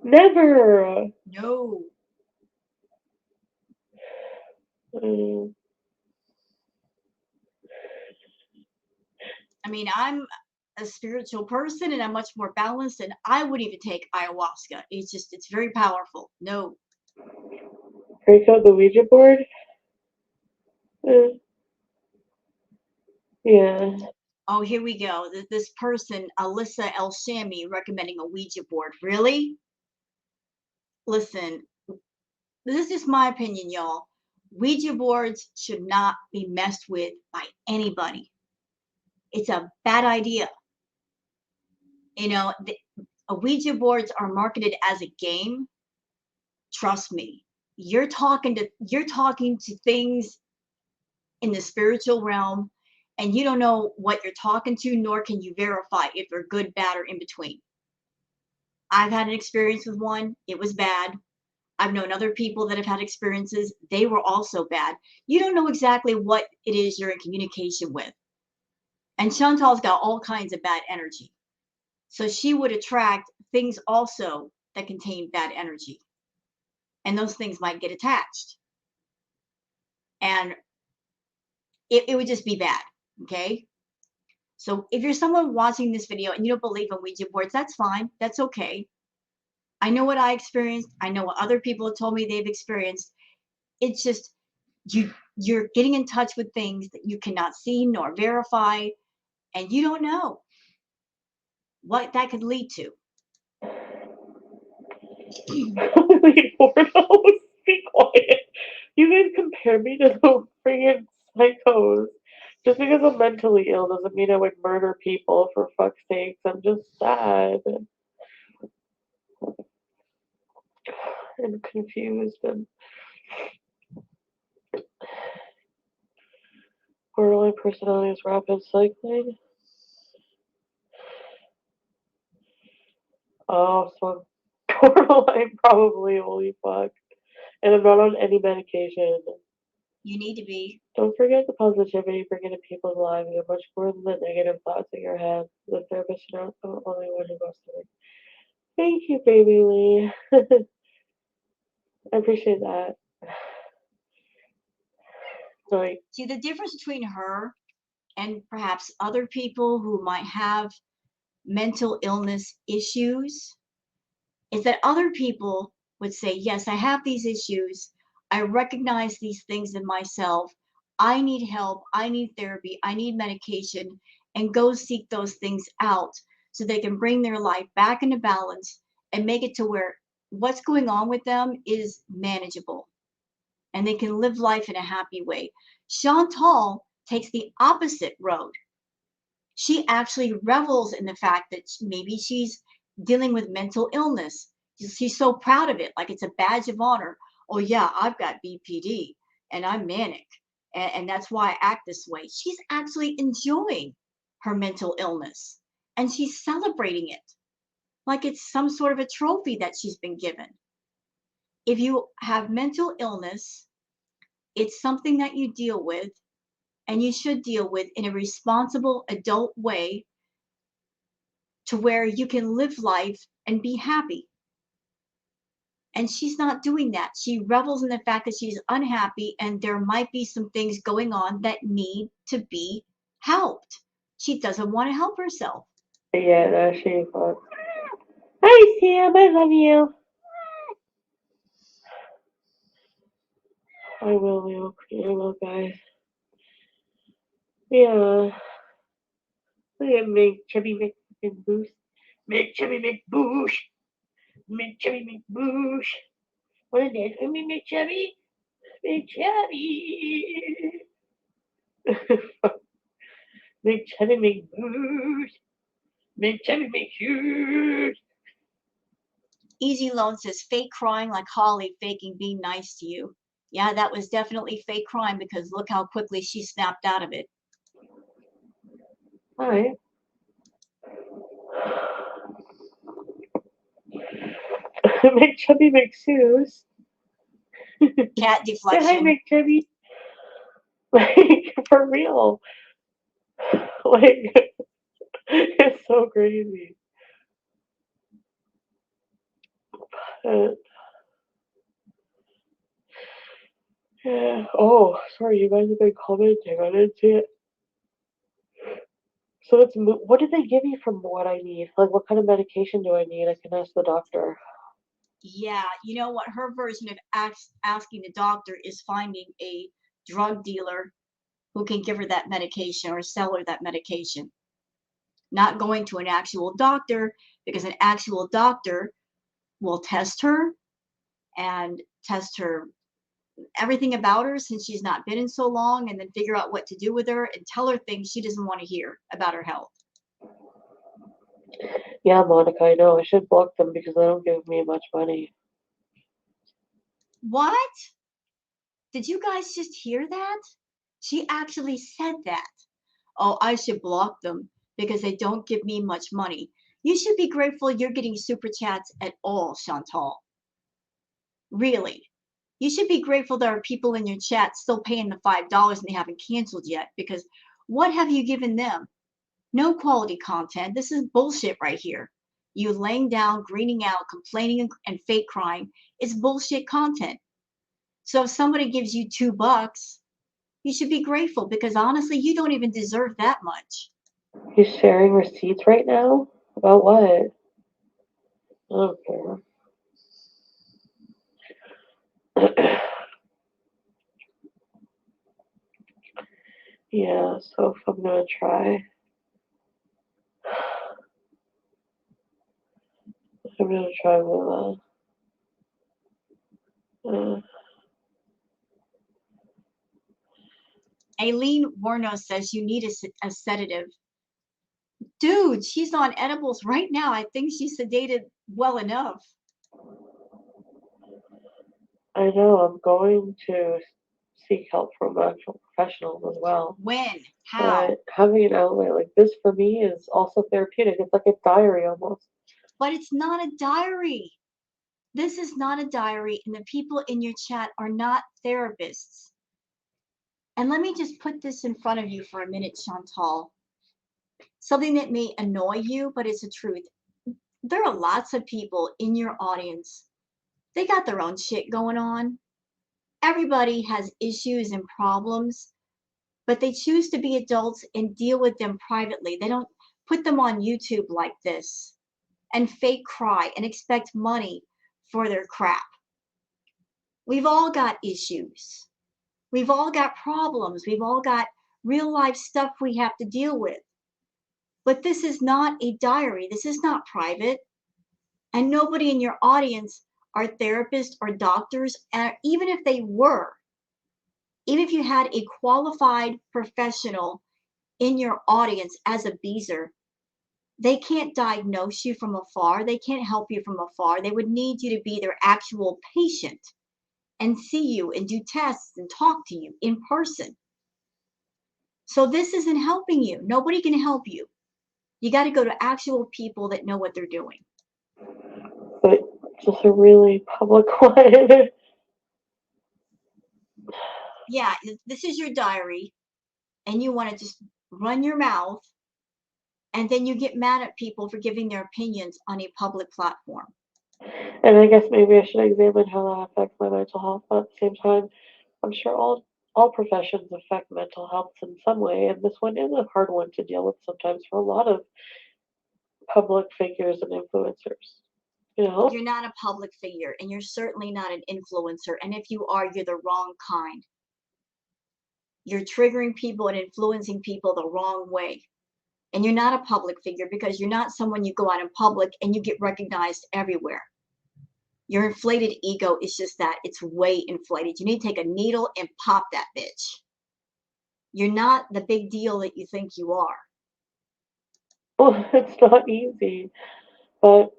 Never. No. Mm. I mean, I'm a spiritual person and I'm much more balanced, and I wouldn't even take ayahuasca. It's very powerful. No. Break out the Ouija board? Yeah. Oh, here we go. This person, Alyssa El Shami, recommending a Ouija board. Really? Listen, this is my opinion, y'all. Ouija boards should not be messed with by anybody. It's a bad idea. You know, Ouija boards are marketed as a game. trust me, you're talking to things in the spiritual realm, and you don't know what you're talking to, nor can you verify if they're good, bad, or in between. I've had an experience with one, it was bad. I've known other people that have had experiences, they were also bad. You don't know exactly what it is you're in communication with. And Chantal's got all kinds of bad energy. So she would attract things also that contain bad energy. And those things might get attached. And it would just be bad. Okay. So if you're someone watching this video and you don't believe in Ouija boards, that's fine. That's okay. I know what I experienced. I know what other people have told me they've experienced. It's just you're getting in touch with things that you cannot see nor verify, and you don't know what that could lead to. Holy portals, be quiet. You guys compare me to the freaking psychos. Just because I'm mentally ill doesn't mean I would murder people, for fuck's sakes. I'm just sad and confused and borderline personality is rapid cycling. Oh, so I'm borderline probably, holy fuck. And I'm not on any medication. You need to be. Don't forget the positivity bring into people's lives. You're much more than the negative thoughts in your head. The therapist is not the only one who goes through it. Thank you, baby Lee. I appreciate that. Like, See, the difference between her and perhaps other people who might have mental illness issues is that other people would say, yes, I have these issues. I recognize these things in myself. I need help. I need therapy. I need medication, and go seek those things out so they can bring their life back into balance and make it to where what's going on with them is manageable and they can live life in a happy way. Chantal takes the opposite road. She actually revels in the fact that maybe she's dealing with mental illness. She's so proud of it, like it's a badge of honor. Oh, yeah, I've got BPD and I'm manic. And that's why I act this way. She's actually enjoying her mental illness and she's celebrating it like it's some sort of a trophy that she's been given. If you have mental illness, it's something that you deal with and you should deal with in a responsible adult way to where you can live life and be happy. And she's not doing that. She revels in the fact that she's unhappy and there might be some things going on that need to be helped. She doesn't want to help herself. yeah, that shit fuck. Hi, Sam. I love you. I will, Leo. I will, guys. Yeah. Look at Big Chubby McBoosh. Big Chubby McBoosh. Big Chubby McBoosh. What is that for me, Big Chubby? Big Chubby. Big Chubby McBoosh. Big Chubby McShoes. Easy Loan says fake crying like Holly faking being nice to you. Yeah, that was definitely fake crying because look how quickly she snapped out of it. Alright. Big Chubby McShoes. Cat Say deflection. hi, Big Chubby. Like, for real. Like, it's so crazy. Yeah. Oh, sorry, you guys have been commenting. I didn't see it. So it's what did they give me from what I need? Like, what kind of medication do I need? I can ask the doctor. Yeah, you know what? Her version of asking the doctor is finding a drug dealer who can give her that medication or sell her that medication. Not going to an actual doctor because an actual doctor will test her and test her everything about her since she's not been in so long and then figure out what to do with her and tell her things she doesn't want to hear about her health. Yeah, Monica, I know. I should block them because they don't give me much money. What? Did you guys just hear that? She actually said that. Oh, I should block them because they don't give me much money. You should be grateful you're getting super chats at all, Chantal. Really. You should be grateful there are people in your chat still paying the $5 and they haven't canceled yet, because what have you given them? No quality content. This is bullshit right here. You laying down, greening out, complaining, and fake crying is bullshit content. So if somebody gives you $2, you should be grateful, because honestly, you don't even deserve that much. He's sharing receipts right now? About what? I don't care. Yeah, so if I'm gonna try, with Aileen Warno says you need a sedative. Dude, she's on edibles right now. I think she's sedated well enough. I know I'm going to seek help from actual professionals as well. When? How? But having an outlet like this for me is also therapeutic. It's like a diary almost. But it's not a diary. This is not a diary, and the people in your chat are not therapists. And let me just put this in front of you for a minute, Chantal. Something that may annoy you, but it's the truth. There are lots of people in your audience. They got their own shit going on. Everybody has issues and problems, but they choose to be adults and deal with them privately. They don't put them on YouTube like this and fake cry and expect money for their crap. We've all got issues. We've all got problems. We've all got real life stuff we have to deal with. But this is not a diary. This is not private. And nobody in your audience are therapists or doctors. And even if they were, even if you had a qualified professional in your audience as a beezer, they can't diagnose you from afar. They can't help you from afar. They would need you to be their actual patient and see you and do tests and talk to you in person. So this isn't helping you. Nobody can help you. You got to go to actual people that know what they're doing. But just a really public one. Yeah, this is your diary, and you want to just run your mouth, and then you get mad at people for giving their opinions on a public platform. And I guess maybe I should examine how that affects my mental health. But at the same time, I'm sure all professions affect mental health in some way, and this one is a hard one to deal with sometimes for a lot of public figures and influencers. You know? You're not a public figure, and you're certainly not an influencer. And if you are, you're the wrong kind. You're triggering people and influencing people the wrong way. And you're not a public figure because you're not someone you go out in public and you get recognized everywhere. Your inflated ego is just that. It's way inflated. You need to take a needle and pop that bitch. You're not the big deal that you think you are. Well, it's not easy, but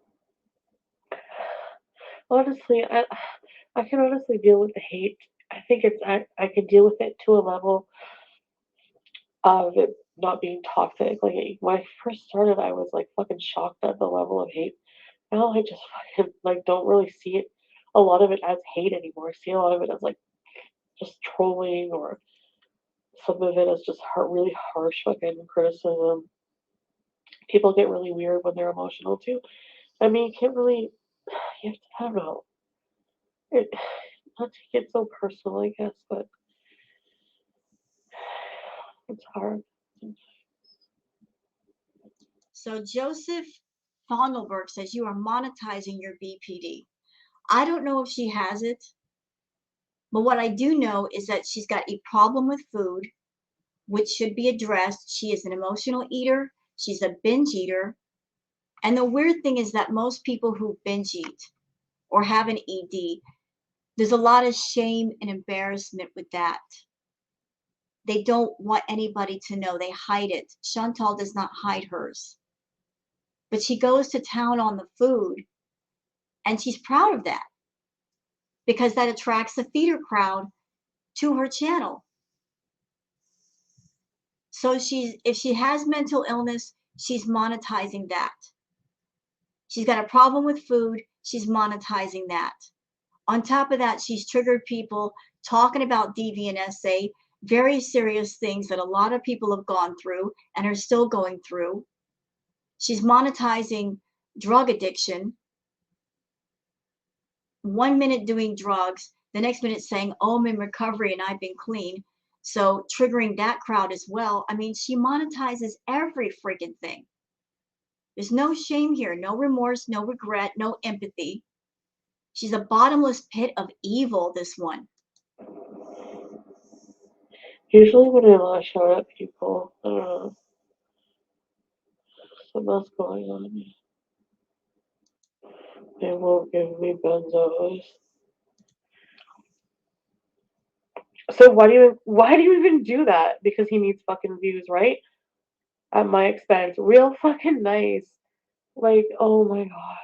honestly, I can honestly deal with the hate. I think I can deal with it to a level of it not being toxic. Like when I first started, I was like fucking shocked at the level of hate. Now I just fucking like don't really see it, a lot of it as hate anymore. I see a lot of it as like just trolling, or some of it as just really harsh fucking criticism. People get really weird when they're emotional too. I mean, you can't really, you have to, I don't know, it, not take it so personal, I guess, but it's hard. So Joseph Fondelberg says you are monetizing your BPD. I don't know if she has it, but what I do know is that she's got a problem with food, which should be addressed. She is an emotional eater. She's a binge eater. And the weird thing is that most people who binge eat or have an ED, there's a lot of shame and embarrassment with that. They don't want anybody to know. They hide it. Chantal does not hide hers. But she goes to town on the food, and she's proud of that. because that attracts a feeder crowd to her channel. So if she has mental illness, she's monetizing that. She's got a problem with food, she's monetizing that. On top of that, she's triggered people talking about DVNSA, very serious things that a lot of people have gone through and are still going through. She's monetizing drug addiction. 1 minute doing drugs, the next minute saying, oh, I'm in recovery and I've been clean. So triggering that crowd as well. I mean, she monetizes every freaking thing. There's no shame here, no remorse, no regret, no empathy. She's a bottomless pit of evil, this one. Usually when I lash out at people, I don't know, something's going on. They won't give me benzos. So why do you even do that? Because he needs fucking views, right? At my expense. Real fucking nice. Like, oh my god.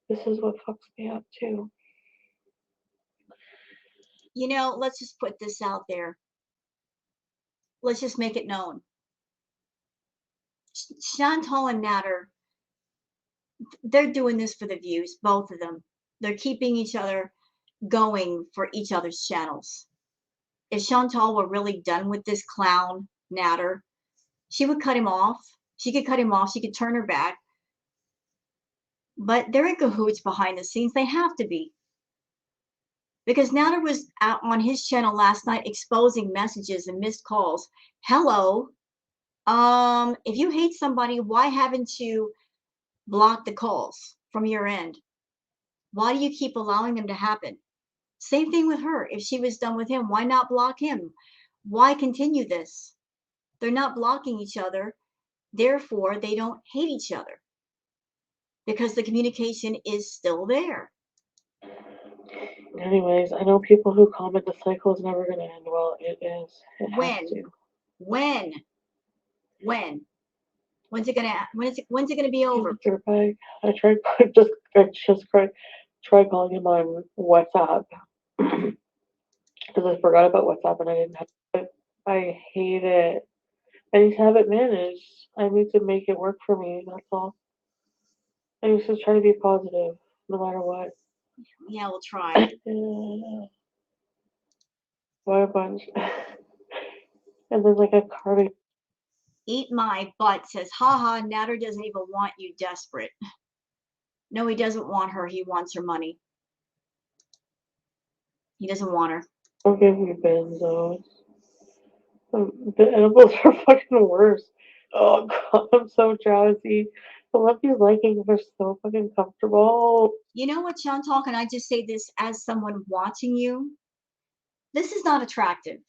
This is what fucks me up too. You know, let's just put this out there. Let's just make it known. Chantal and Natter, they're doing this for the views, both of them. They're keeping each other going for each other's channels. If Chantal were really done with this clown, Natter, she would cut him off. She could cut him off. She could turn her back. But they're in cahoots behind the scenes. They have to be. Because Natter was out on his channel last night exposing messages and missed calls. Hello. If you hate somebody, why haven't you blocked the calls from your end? Why do you keep allowing them to happen? Same thing with her. If she was done with him, why not block him? Why continue this? They're not blocking each other. Therefore, they don't hate each other because the communication is still there. Anyways, I know people who comment the cycle is never gonna end. Well, it is. It has When? to. When? When? When's it gonna be He's over? a dirtbag. I just tried calling him on WhatsApp because I forgot about WhatsApp and I didn't have it. I hate it. I need to have it managed. I need to make it work for me. That's all. I used to try to be positive, no matter what. Yeah, we'll try. Why a bunch? And then like a cardigan. Eat my butt says, haha, Natter doesn't even want you desperate. No, he doesn't want her. He wants her money. He doesn't want her. Don't give me benzos. The edibles are fucking worse. Oh god, I'm so drowsy. I love these leggings. They're so fucking comfortable. You know what, Chantal? Can I just say this as someone watching you? This is not attractive.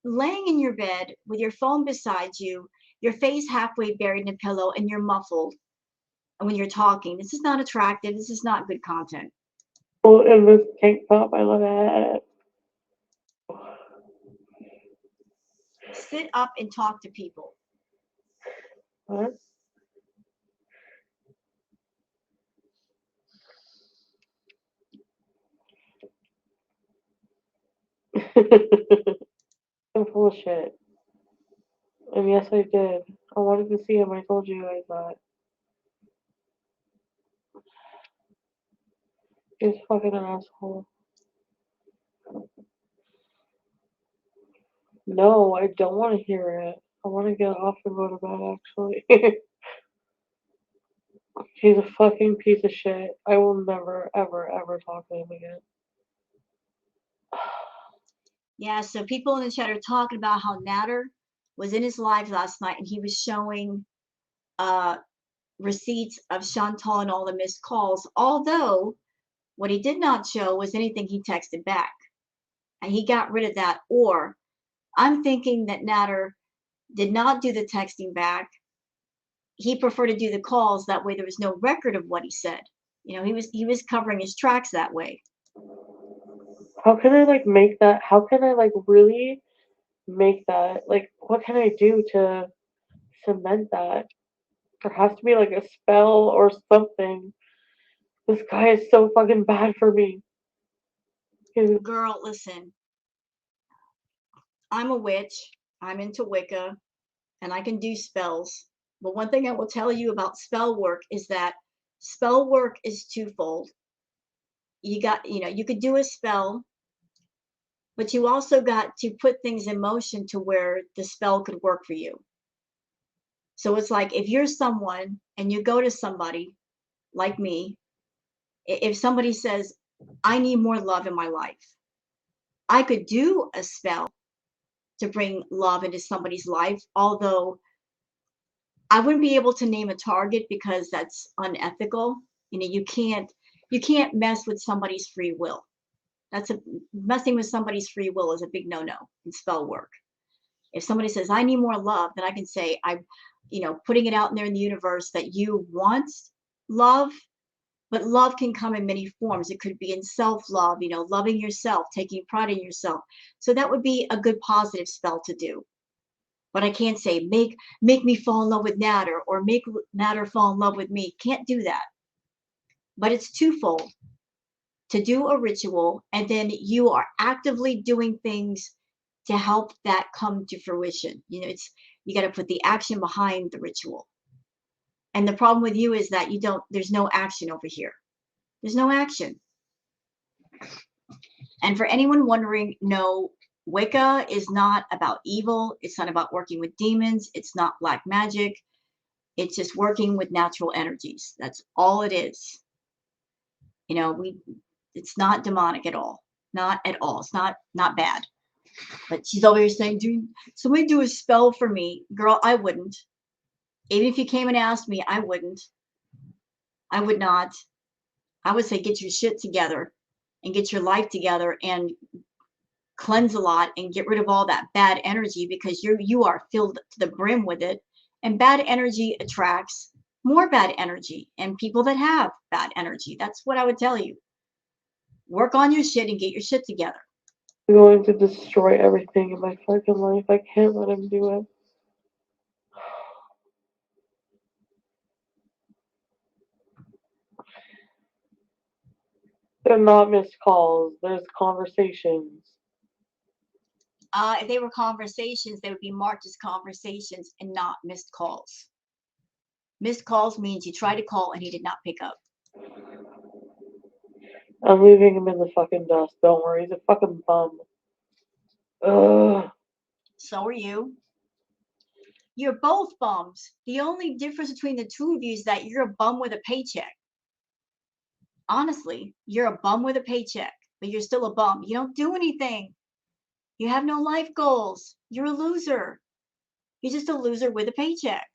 Laying in your bed with your phone beside you, your face halfway buried in a pillow, and you're muffled. And when you're talking, this is not attractive. This is not good content. Oh, and this tank top, I love it. Sit up and talk to people. What? I'm full of shit. And yes, I did. I wanted to see him. I told you guys that. He's fucking an asshole. No, I don't want to hear it. I want to get off and go to bed, actually. He's a fucking piece of shit. I will never, ever, ever talk to him again. Yeah, so people in the chat are talking about how Natter was in his live last night and he was showing receipts of Chantal and all the missed calls, although what he did not show was anything he texted back. And he got rid of that. Or I'm thinking that Natter did not do the texting back. He preferred to do the calls. That way there was no record of what he said. You know, he was covering his tracks that way. How can I like make that? How can I like really make that? Like, what can I do to cement that? There has to be like a spell or something. This guy is so fucking bad for me. Girl, listen. I'm a witch. I'm into Wicca, and I can do spells. But one thing I will tell you about spell work is that spell work is twofold. You could do a spell, but you also got to put things in motion to where the spell could work for you. So it's like if you're someone and you go to somebody like me, if somebody says, I need more love in my life, I could do a spell to bring love into somebody's life, although I wouldn't be able to name a target because that's unethical. You can't mess with somebody's free will. That's a Messing with somebody's free will is a big no-no in spell work. If somebody says I need more love, then I can say I'm putting it out in there in the universe that you want love, but love can come in many forms. It could be in self-love, loving yourself, taking pride in yourself. So that would be a good positive spell to do. But I can't say make me fall in love with Natter or make Natter fall in love with me. Can't do that. But it's twofold: to do a ritual, and then you are actively doing things to help that come to fruition. You got to put the action behind the ritual. And the problem with you is that there's no action over here. There's no action. And for anyone wondering, no, Wicca is not about evil. It's not about working with demons. It's not black magic. It's just working with natural energies. That's all it is. It's not demonic at all. Not at all. It's not bad. But she's over here saying, somebody do a spell for me. Girl, I wouldn't. Even if you came and asked me, I wouldn't. I would not. I would say get your shit together and get your life together and cleanse a lot and get rid of all that bad energy, because you are filled to the brim with it. And bad energy attracts more bad energy and people that have bad energy. That's what I would tell you. Work on your shit and get your shit together. I'm going to destroy everything in my fucking life. I can't let him do it. They're not missed calls. There's conversations. If they were conversations, they would be marked as conversations and not missed calls. Missed calls means you tried to call and he did not pick up. I'm leaving him in the fucking dust. Don't worry. He's a fucking bum. Ugh. So are you. You're both bums. The only difference between the two of you is that you're a bum with a paycheck. Honestly, you're a bum with a paycheck, but you're still a bum. You don't do anything. You have no life goals. You're a loser. You're just a loser with a paycheck.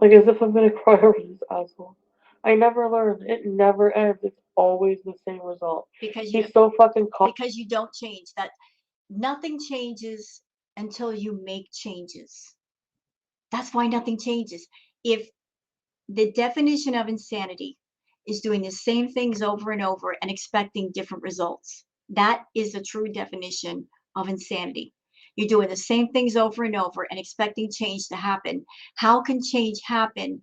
Like as if I'm gonna cry over this asshole. I never learn. It never ends. It's always the same result. Because He's so fucking because you don't change. That nothing changes until you make changes. That's why nothing changes. If the definition of insanity is doing the same things over and over and expecting different results, that is the true definition of insanity. You're doing the same things over and over and expecting change to happen. How can change happen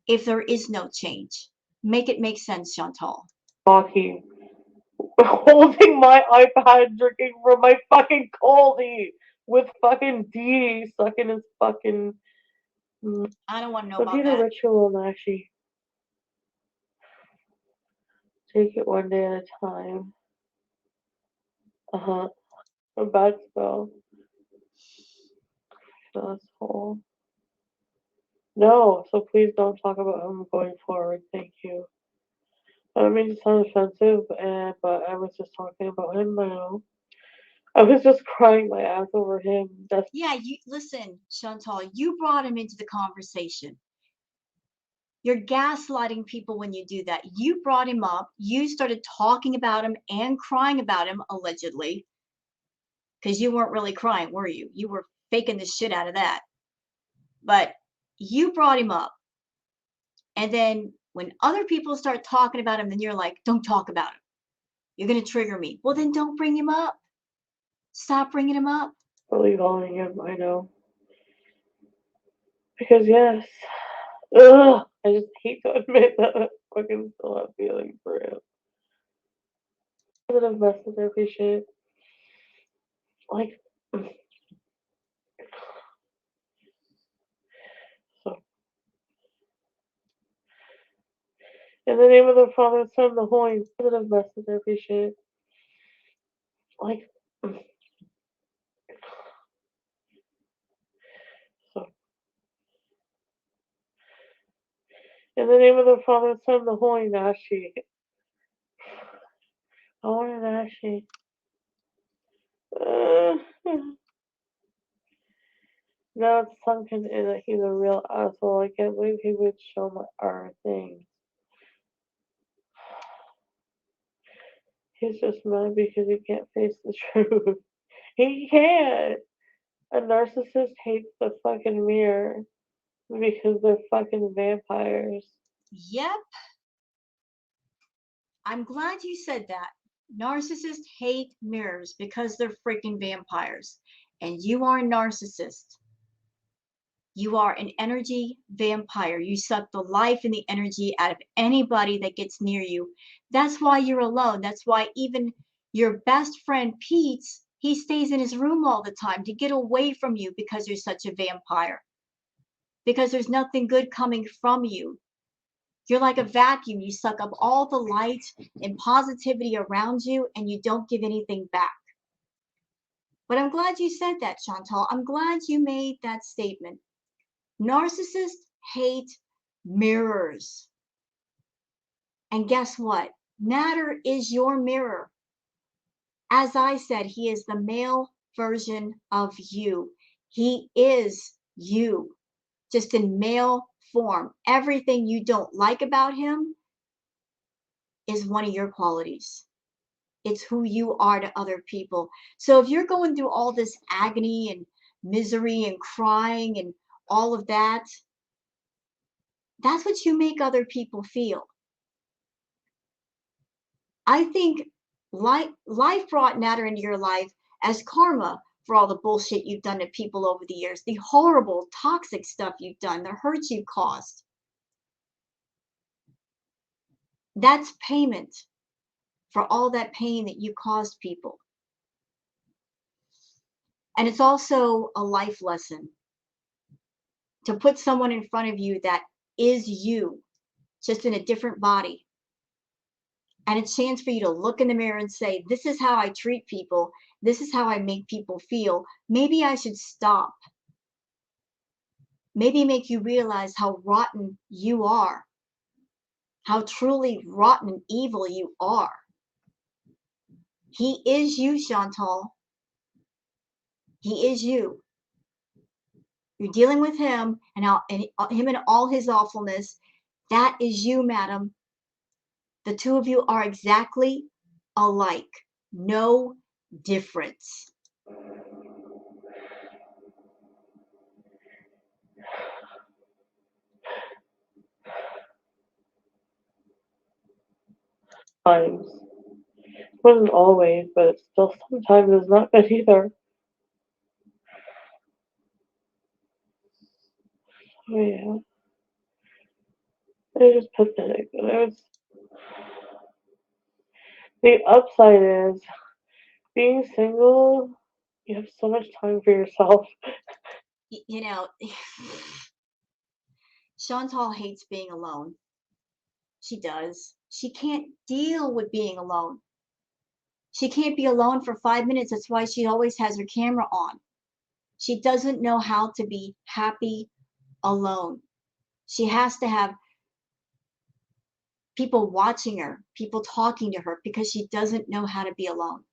if there is no change? Make it make sense, Chantal. cocky. Holding my iPad, drinking from my fucking coldie with fucking D sucking his fucking. I don't want to know So about be the that. ritual, Nashi. Take it one day at a time. Uh-huh. A bad spell. Asshole. No, so please don't talk about him going forward. Thank you. I don't mean to sound offensive, but I was just talking about him now. I was just crying my ass over him. Yeah, you listen, Chantal, you brought him into the conversation. You're gaslighting people when you do that. You brought him up. You started talking about him and crying about him, allegedly, because you weren't really crying, were you? You were faking the shit out of that. But you brought him up. And then when other people start talking about him, then you're like, don't talk about him. You're going to trigger me. Well, then don't bring him up. Stop bringing him up. Really calling him, I know. Because yes. Ugh, I just hate to admit that. fucking still have feelings for him. Positive message, I appreciate. Like, so. In the name of the Father, Son, the Holy positive message, I appreciate. Like, so. In the name of the Father, Son, the Holy Nashi. I want an Nashi. Now it's sunken in that he's a real asshole. I can't believe he would show our things. He's just mad because he can't face the truth. He can't. A narcissist hates the fucking mirror because they're fucking vampires. Yep. I'm glad you said that. Narcissists hate mirrors because they're freaking vampires. And you are a narcissist. You are an energy vampire. You suck the life and the energy out of anybody that gets near you. That's why you're alone. That's why even your best friend Pete, he stays in his room all the time to get away from you because you're such a vampire. Because there's nothing good coming from you. You're like a vacuum. You suck up all the light and positivity around you and you don't give anything back. But I'm glad you said that, Chantal. I'm glad you made that statement. Narcissists hate mirrors. And guess what? Natter is your mirror. As I said, he is the male version of you. He is you, just in male form. Everything you don't like about him is one of your qualities. It's who you are to other people. So if you're going through all this agony and misery and crying and all of that, that's what you make other people feel. I think life brought Natter into your life as karma for all the bullshit you've done to people over the years, the horrible, toxic stuff you've done, the hurt you've caused. That's payment for all that pain that you caused people. And it's also a life lesson to put someone in front of you that is you, just in a different body. And a chance for you to look in the mirror and say, this is how I treat people. This is how I make people feel. Maybe I should stop. Maybe make you realize how rotten you are, how truly rotten and evil you are. He is you, Chantal. He is you. You're dealing with him and him and all his awfulness. That is you, madam. The two of you are exactly alike. No difference. Times. It wasn't always, but it's still sometimes is not good either. Oh yeah. It was pathetic. And it was the upside is being single, you have so much time for yourself. You know, Chantal hates being alone. She does. She can't deal with being alone. She can't be alone for 5 minutes. That's why she always has her camera on. She doesn't know how to be happy alone. She has to have people watching her, people talking to her, because she doesn't know how to be alone.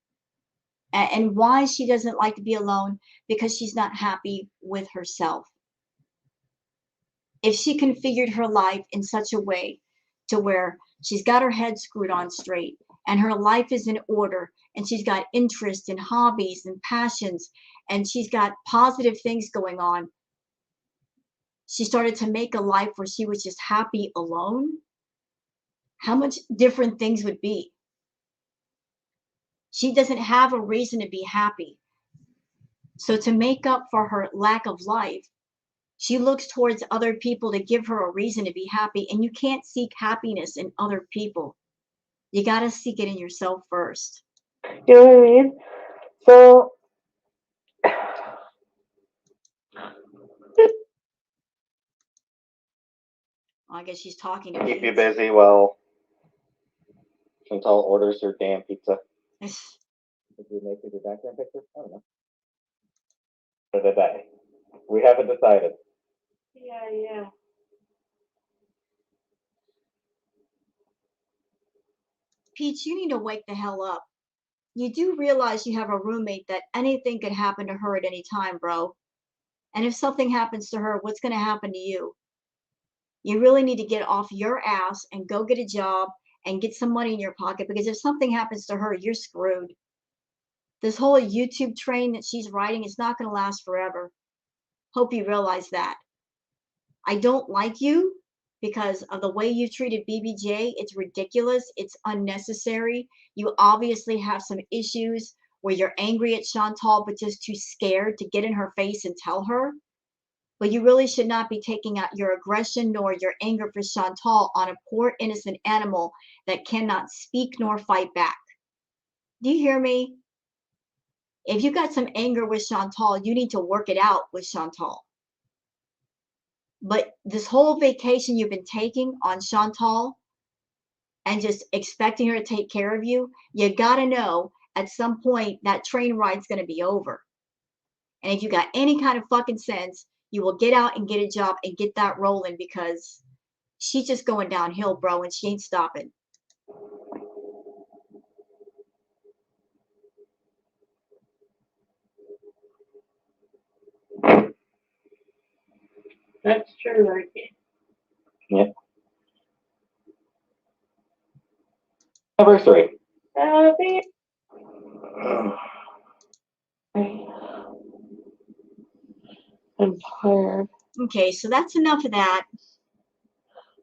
And why she doesn't like to be alone? Because she's not happy with herself. If she configured her life in such a way to where she's got her head screwed on straight and her life is in order and she's got interests and hobbies and passions and she's got positive things going on, she started to make a life where she was just happy alone, how much different things would be. She doesn't have a reason to be happy. So to make up for her lack of life, She looks towards other people to give her a reason to be happy, and you can't seek happiness in other people. You got to seek it in yourself first. You know what I mean? So, I guess she's talking to keep you me. busy while Chantal orders her damn pizza. Did you make it a background picture? I don't know. For the day. We haven't decided. yeah. Peach, you need to wake the hell up. You do realize you have a roommate that anything could happen to her at any time, bro. And if something happens to her, what's going to happen to you? You really need to get off your ass and go get a job and get some money in your pocket, because if something happens to her, you're screwed. This whole YouTube train that she's riding is not going to last forever. Hope you realize that. I don't like you because of the way you treated BBJ. It's ridiculous. It's unnecessary. You obviously have some issues where you're angry at Chantal, but just too scared to get in her face and tell her. But you really should not be taking out your aggression nor your anger for Chantal on a poor innocent animal that cannot speak nor fight back. Do you hear me? If you got some anger with Chantal, you need to work it out with Chantal. But this whole vacation you've been taking on Chantal and just expecting her to take care of you, you got to know at some point that train ride's going to be over. And if you got any kind of fucking sense, you will get out and get a job and get that rolling, because she's just going downhill, bro, and she ain't stopping. That's true, Ricky. Yeah. Anniversary. Happy. I'm tired. Okay, so that's enough of that.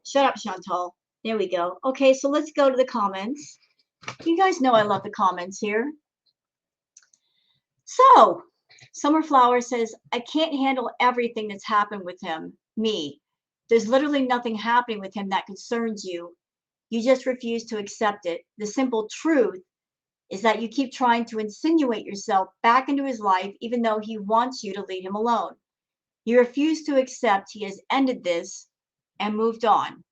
Shut up, Chantal. There we go. Okay, so let's go to the comments. You guys know I love the comments here. So, Summerflower says, I can't handle everything that's happened with him. Me. There's literally nothing happening with him that concerns you. You just refuse to accept it. The simple truth is that you keep trying to insinuate yourself back into his life, even though he wants you to leave him alone. You refuse to accept he has ended this and moved on.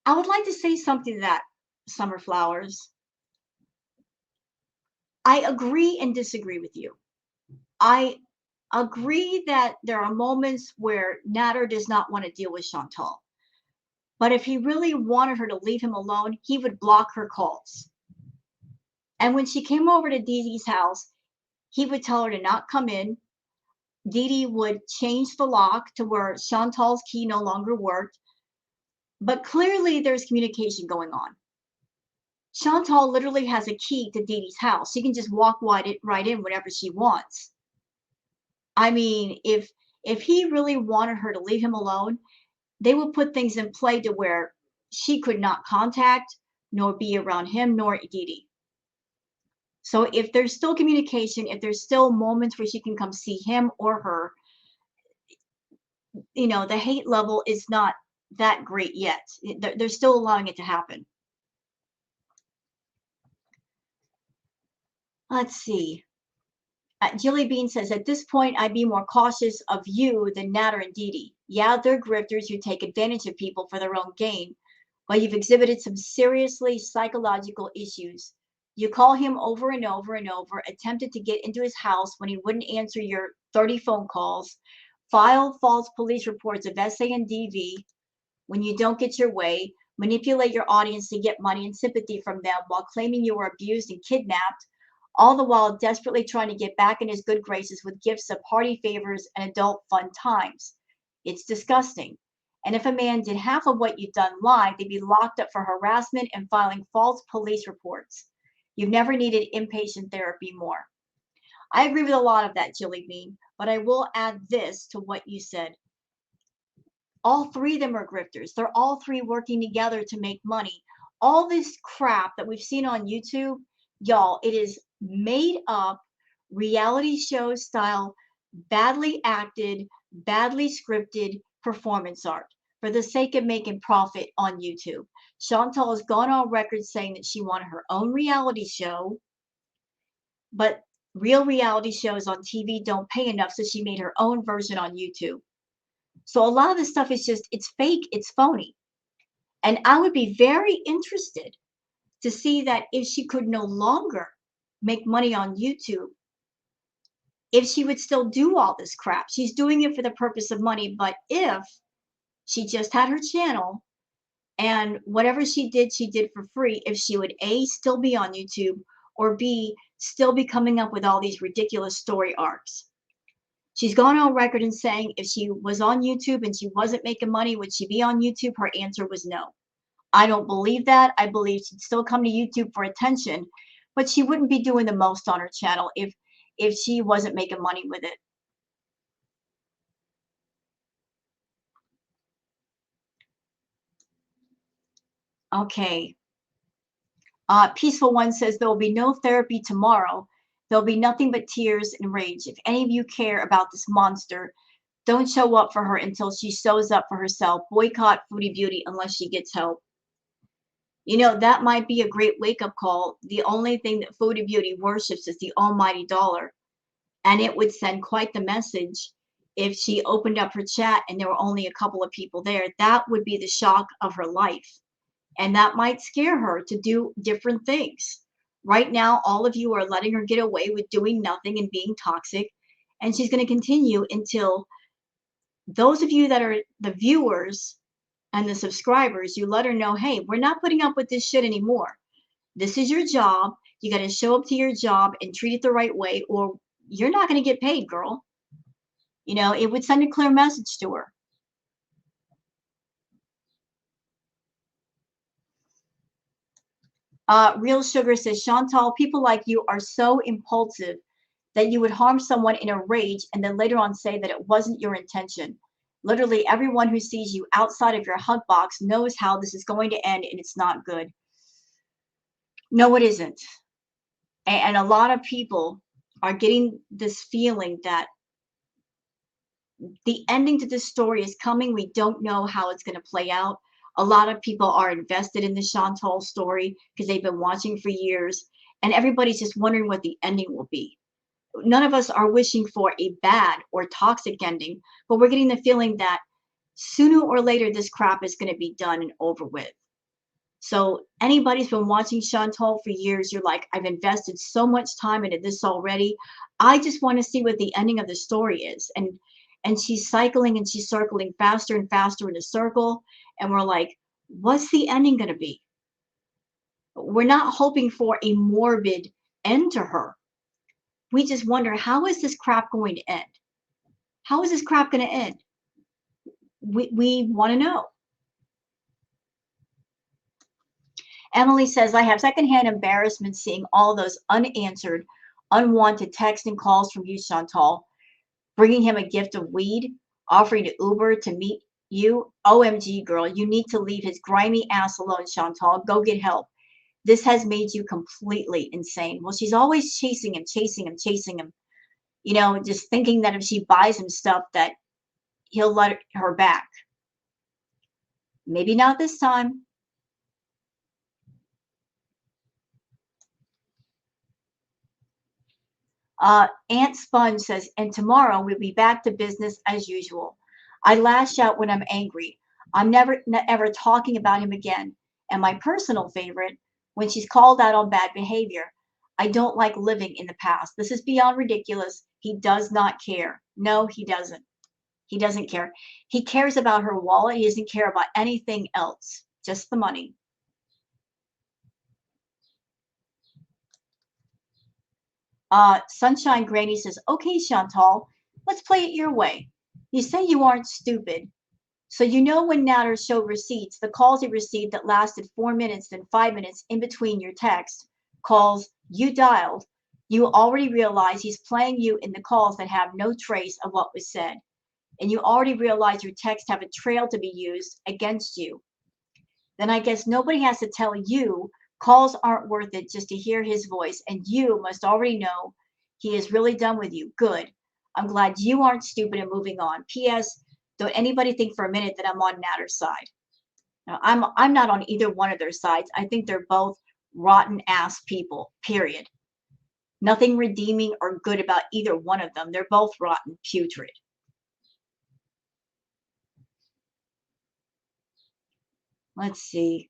I would like to say something to that, Summer Flowers. I agree and disagree with you. I agree that there are moments where Nader does not want to deal with Chantal. But if he really wanted her to leave him alone, he would block her calls. And when she came over to Dee Dee's house, he would tell her to not come in. Dee Dee would change the lock to where Chantal's key no longer worked. But clearly there's communication going on. Chantal literally has a key to Dee Dee's house. She can just walk right in whenever she wants. I mean, if he really wanted her to leave him alone, they would put things in play to where she could not contact nor be around him nor Dee Dee. So if there's still communication, if there's still moments where she can come see him or her, you know, the hate level is not that great yet. They're still allowing it to happen. Let's see. Jilly Bean says, at this point, I'd be more cautious of you than Nader and Dee Dee. Yeah, they're grifters who take advantage of people for their own gain, but you've exhibited some seriously psychological issues. You call him over and over and over, attempted to get into his house when he wouldn't answer your 30 phone calls, file false police reports of SA and DV when you don't get your way, manipulate your audience to get money and sympathy from them while claiming you were abused and kidnapped, all the while desperately trying to get back in his good graces with gifts of party favors and adult fun times. It's disgusting. And if a man did half of what you've done live, they'd be locked up for harassment and filing false police reports. You've never needed inpatient therapy more. I agree with a lot of that, Jilly Bean, but I will add this to what you said. All three of them are grifters. They're all three working together to make money. All this crap that we've seen on YouTube, y'all, it is made up reality show style badly acted, badly scripted performance art for the sake of making profit on YouTube. Chantal has gone on record saying that she wanted her own reality show, but real reality shows on TV don't pay enough, so she made her own version on YouTube. So a lot of this stuff is just, it's fake, it's phony. And I would be very interested to see that if she could no longer make money on YouTube, if she would still do all this crap. She's doing it for the purpose of money, but if she just had her channel and whatever she did for free, if she would A, still be on YouTube, or B, still be coming up with all these ridiculous story arcs. She's gone on record and saying if she was on YouTube and she wasn't making money, would she be on YouTube? Her answer was no. I don't believe that. I believe she'd still come to YouTube for attention, but she wouldn't be doing the most on her channel if she wasn't making money with it. Okay. Peaceful One says there will be no therapy tomorrow. There'll be nothing but tears and rage. If any of you care about this monster, don't show up for her until she shows up for herself. Boycott Foodie Beauty unless she gets help. You know, that might be a great wake-up call. The only thing that Foodie Beauty worships is the almighty dollar. And it would send quite the message if she opened up her chat and there were only a couple of people there. That would be the shock of her life. And that might scare her to do different things. Right now, all of you are letting her get away with doing nothing and being toxic. And she's going to continue until those of you that are the viewers and the subscribers, you let her know, hey, we're not putting up with this shit anymore. This is your job. You got to show up to your job and treat it the right way, or you're not going to get paid, girl. You know, it would send a clear message to her. Real Sugar says, Chantal, people like you are so impulsive that you would harm someone in a rage and then later on say that it wasn't your intention. Literally, everyone who sees you outside of your hug box knows how this is going to end, and it's not good. No, it isn't. And a lot of people are getting this feeling that the ending to this story is coming. We don't know how it's going to play out. A lot of people are invested in the Chantal story because they've been watching for years, and everybody's just wondering what the ending will be. None of us are wishing for a bad or toxic ending, but we're getting the feeling that sooner or later this crap is going to be done and over with. So anybody's been watching Chantal for years, you're like, I've invested so much time into this already. I just want to see what the ending of the story is. And she's cycling and she's circling faster and faster in a circle. And we're like, what's the ending going to be? We're not hoping for a morbid end to her. We just wonder, how is this crap going to end? How is this crap going to end? We want to know. Emily says, I have secondhand embarrassment seeing all those unanswered, unwanted texts and calls from you, Chantal, bringing him a gift of weed, offering to Uber to meet you. OMG, girl, you need to leave his grimy ass alone, Chantal. Go get help. This has made you completely insane. Well, she's always chasing him, chasing him, chasing him. You know, just thinking that if she buys him stuff that he'll let her back. Maybe not this time. Aunt Sponge says, and tomorrow we'll be back to business as usual. I lash out when I'm angry. I'm never ever talking about him again. And my personal favorite, when she's called out on bad behavior. I don't like living in the past. This is beyond ridiculous. He does not care. No, he doesn't. He doesn't care. He cares about her wallet. He doesn't care about anything else, just the money. Sunshine Granny says, okay, Chantal, let's play it your way. You say you aren't stupid. So you know when Natter showed receipts, the calls he received that lasted 4 minutes and 5 minutes in between your text calls you dialed, you already realize he's playing you in the calls that have no trace of what was said. And you already realize your texts have a trail to be used against you. Then I guess nobody has to tell you calls aren't worth it just to hear his voice, and you must already know he is really done with you. Good. I'm glad you aren't stupid and moving on. P.S. Don't anybody think for a minute that I'm on Natter's side. Now, I'm not on either one of their sides. I think they're both rotten ass people, period. Nothing redeeming or good about either one of them. They're both rotten, putrid. Let's see.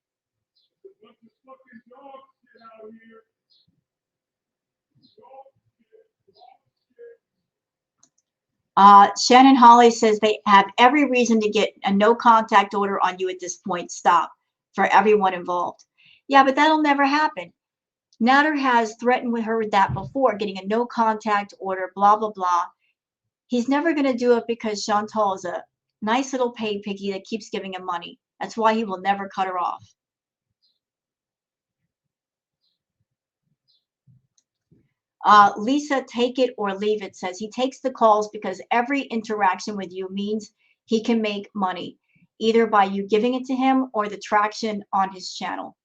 Shannon Holly says they have every reason to get a no contact order on you at this point. Stop for everyone involved. Yeah, but that'll never happen. Natter has threatened with her with that before, getting a no contact order, blah, blah, blah. He's never going to do it because Chantal is a nice little pay picky that keeps giving him money. That's why he will never cut her off. Lisa, take it or leave it, says he takes the calls because every interaction with you means he can make money, either by you giving it to him or the traction on his channel.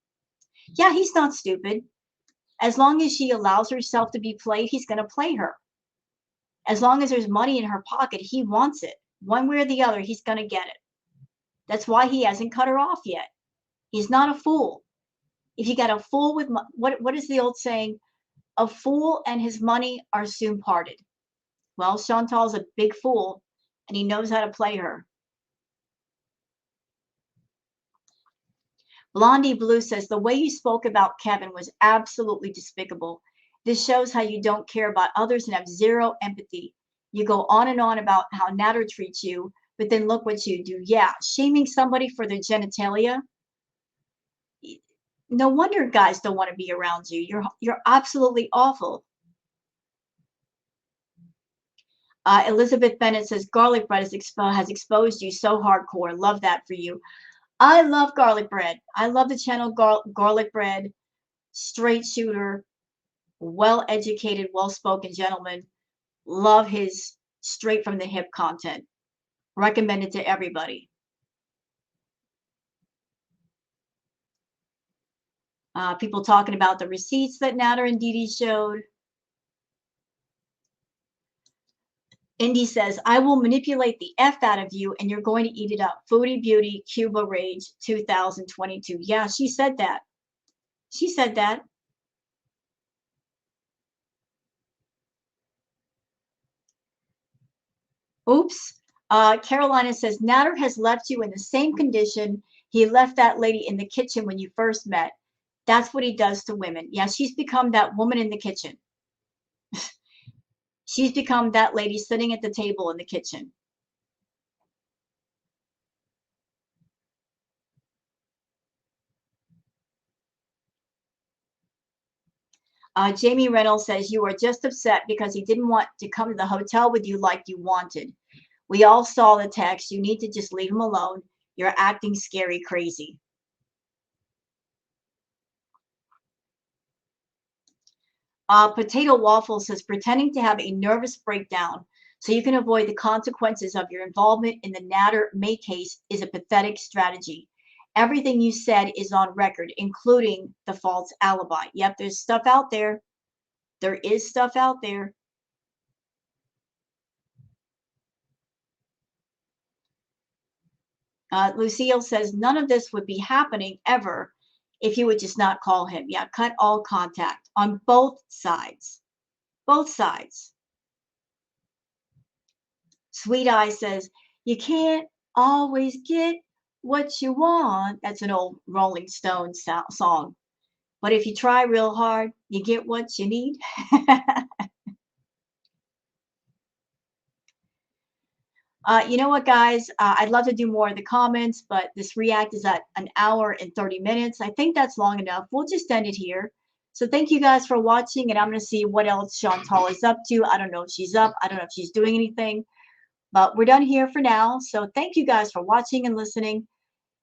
Yeah, he's not stupid. As long as she allows herself to be played, he's going to play her. As long as there's money in her pocket, he wants it. One way or the other, he's going to get it. That's why he hasn't cut her off yet. He's not a fool. If you got a fool with what is the old saying? A fool and his money are soon parted. Well, Chantal's a big fool, and he knows how to play her. Blondie Blue says, the way you spoke about Kevin was absolutely despicable. This shows how you don't care about others and have zero empathy. You go on and on about how Natter treats you, but then look what you do. Yeah, shaming somebody for their genitalia. No wonder guys don't want to be around you. You're absolutely awful. Elizabeth Bennett says, garlic bread has exposed you so hardcore. Love that for you. I love garlic bread. I love the channel Garlic Bread. Straight shooter, well-educated, well-spoken gentleman. Love his straight from the hip content. Recommend it to everybody. People talking about the receipts that Natter and Dee Dee showed. Indy says, I will manipulate the F out of you and you're going to eat it up. Foodie Beauty, Cuba Rage, 2022. Yeah, she said that. She said that. Oops. Carolina says, Natter has left you in the same condition he left that lady in the kitchen when you first met. That's what he does to women. Yeah, she's become that woman in the kitchen. She's become that lady sitting at the table in the kitchen. Jamie Reynolds says, you are just upset because he didn't want to come to the hotel with you like you wanted. We all saw the text. You need to just leave him alone. You're acting scary crazy. Potato Waffle says, pretending to have a nervous breakdown so you can avoid the consequences of your involvement in the Natter May case is a pathetic strategy. Everything you said is on record, including the false alibi. Yep, there's stuff out there. There is stuff out there. Lucille says, none of this would be happening ever if you would just not call him. Yeah, cut all contact on both sides. Both sides. Sweet Eye says, you can't always get what you want. That's an old Rolling Stones song. But if you try real hard, you get what you need. You know what, guys? I'd love to do more of the comments, but this react is at 1 hour and 30 minutes. I think that's long enough. We'll just end it here. So thank you guys for watching, and I'm going to see what else Chantal is up to. I don't know if she's up. I don't know if she's doing anything. But we're done here for now. So thank you guys for watching and listening.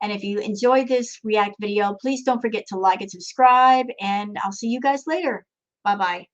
And if you enjoyed this react video, please don't forget to like and subscribe. And I'll see you guys later. Bye-bye.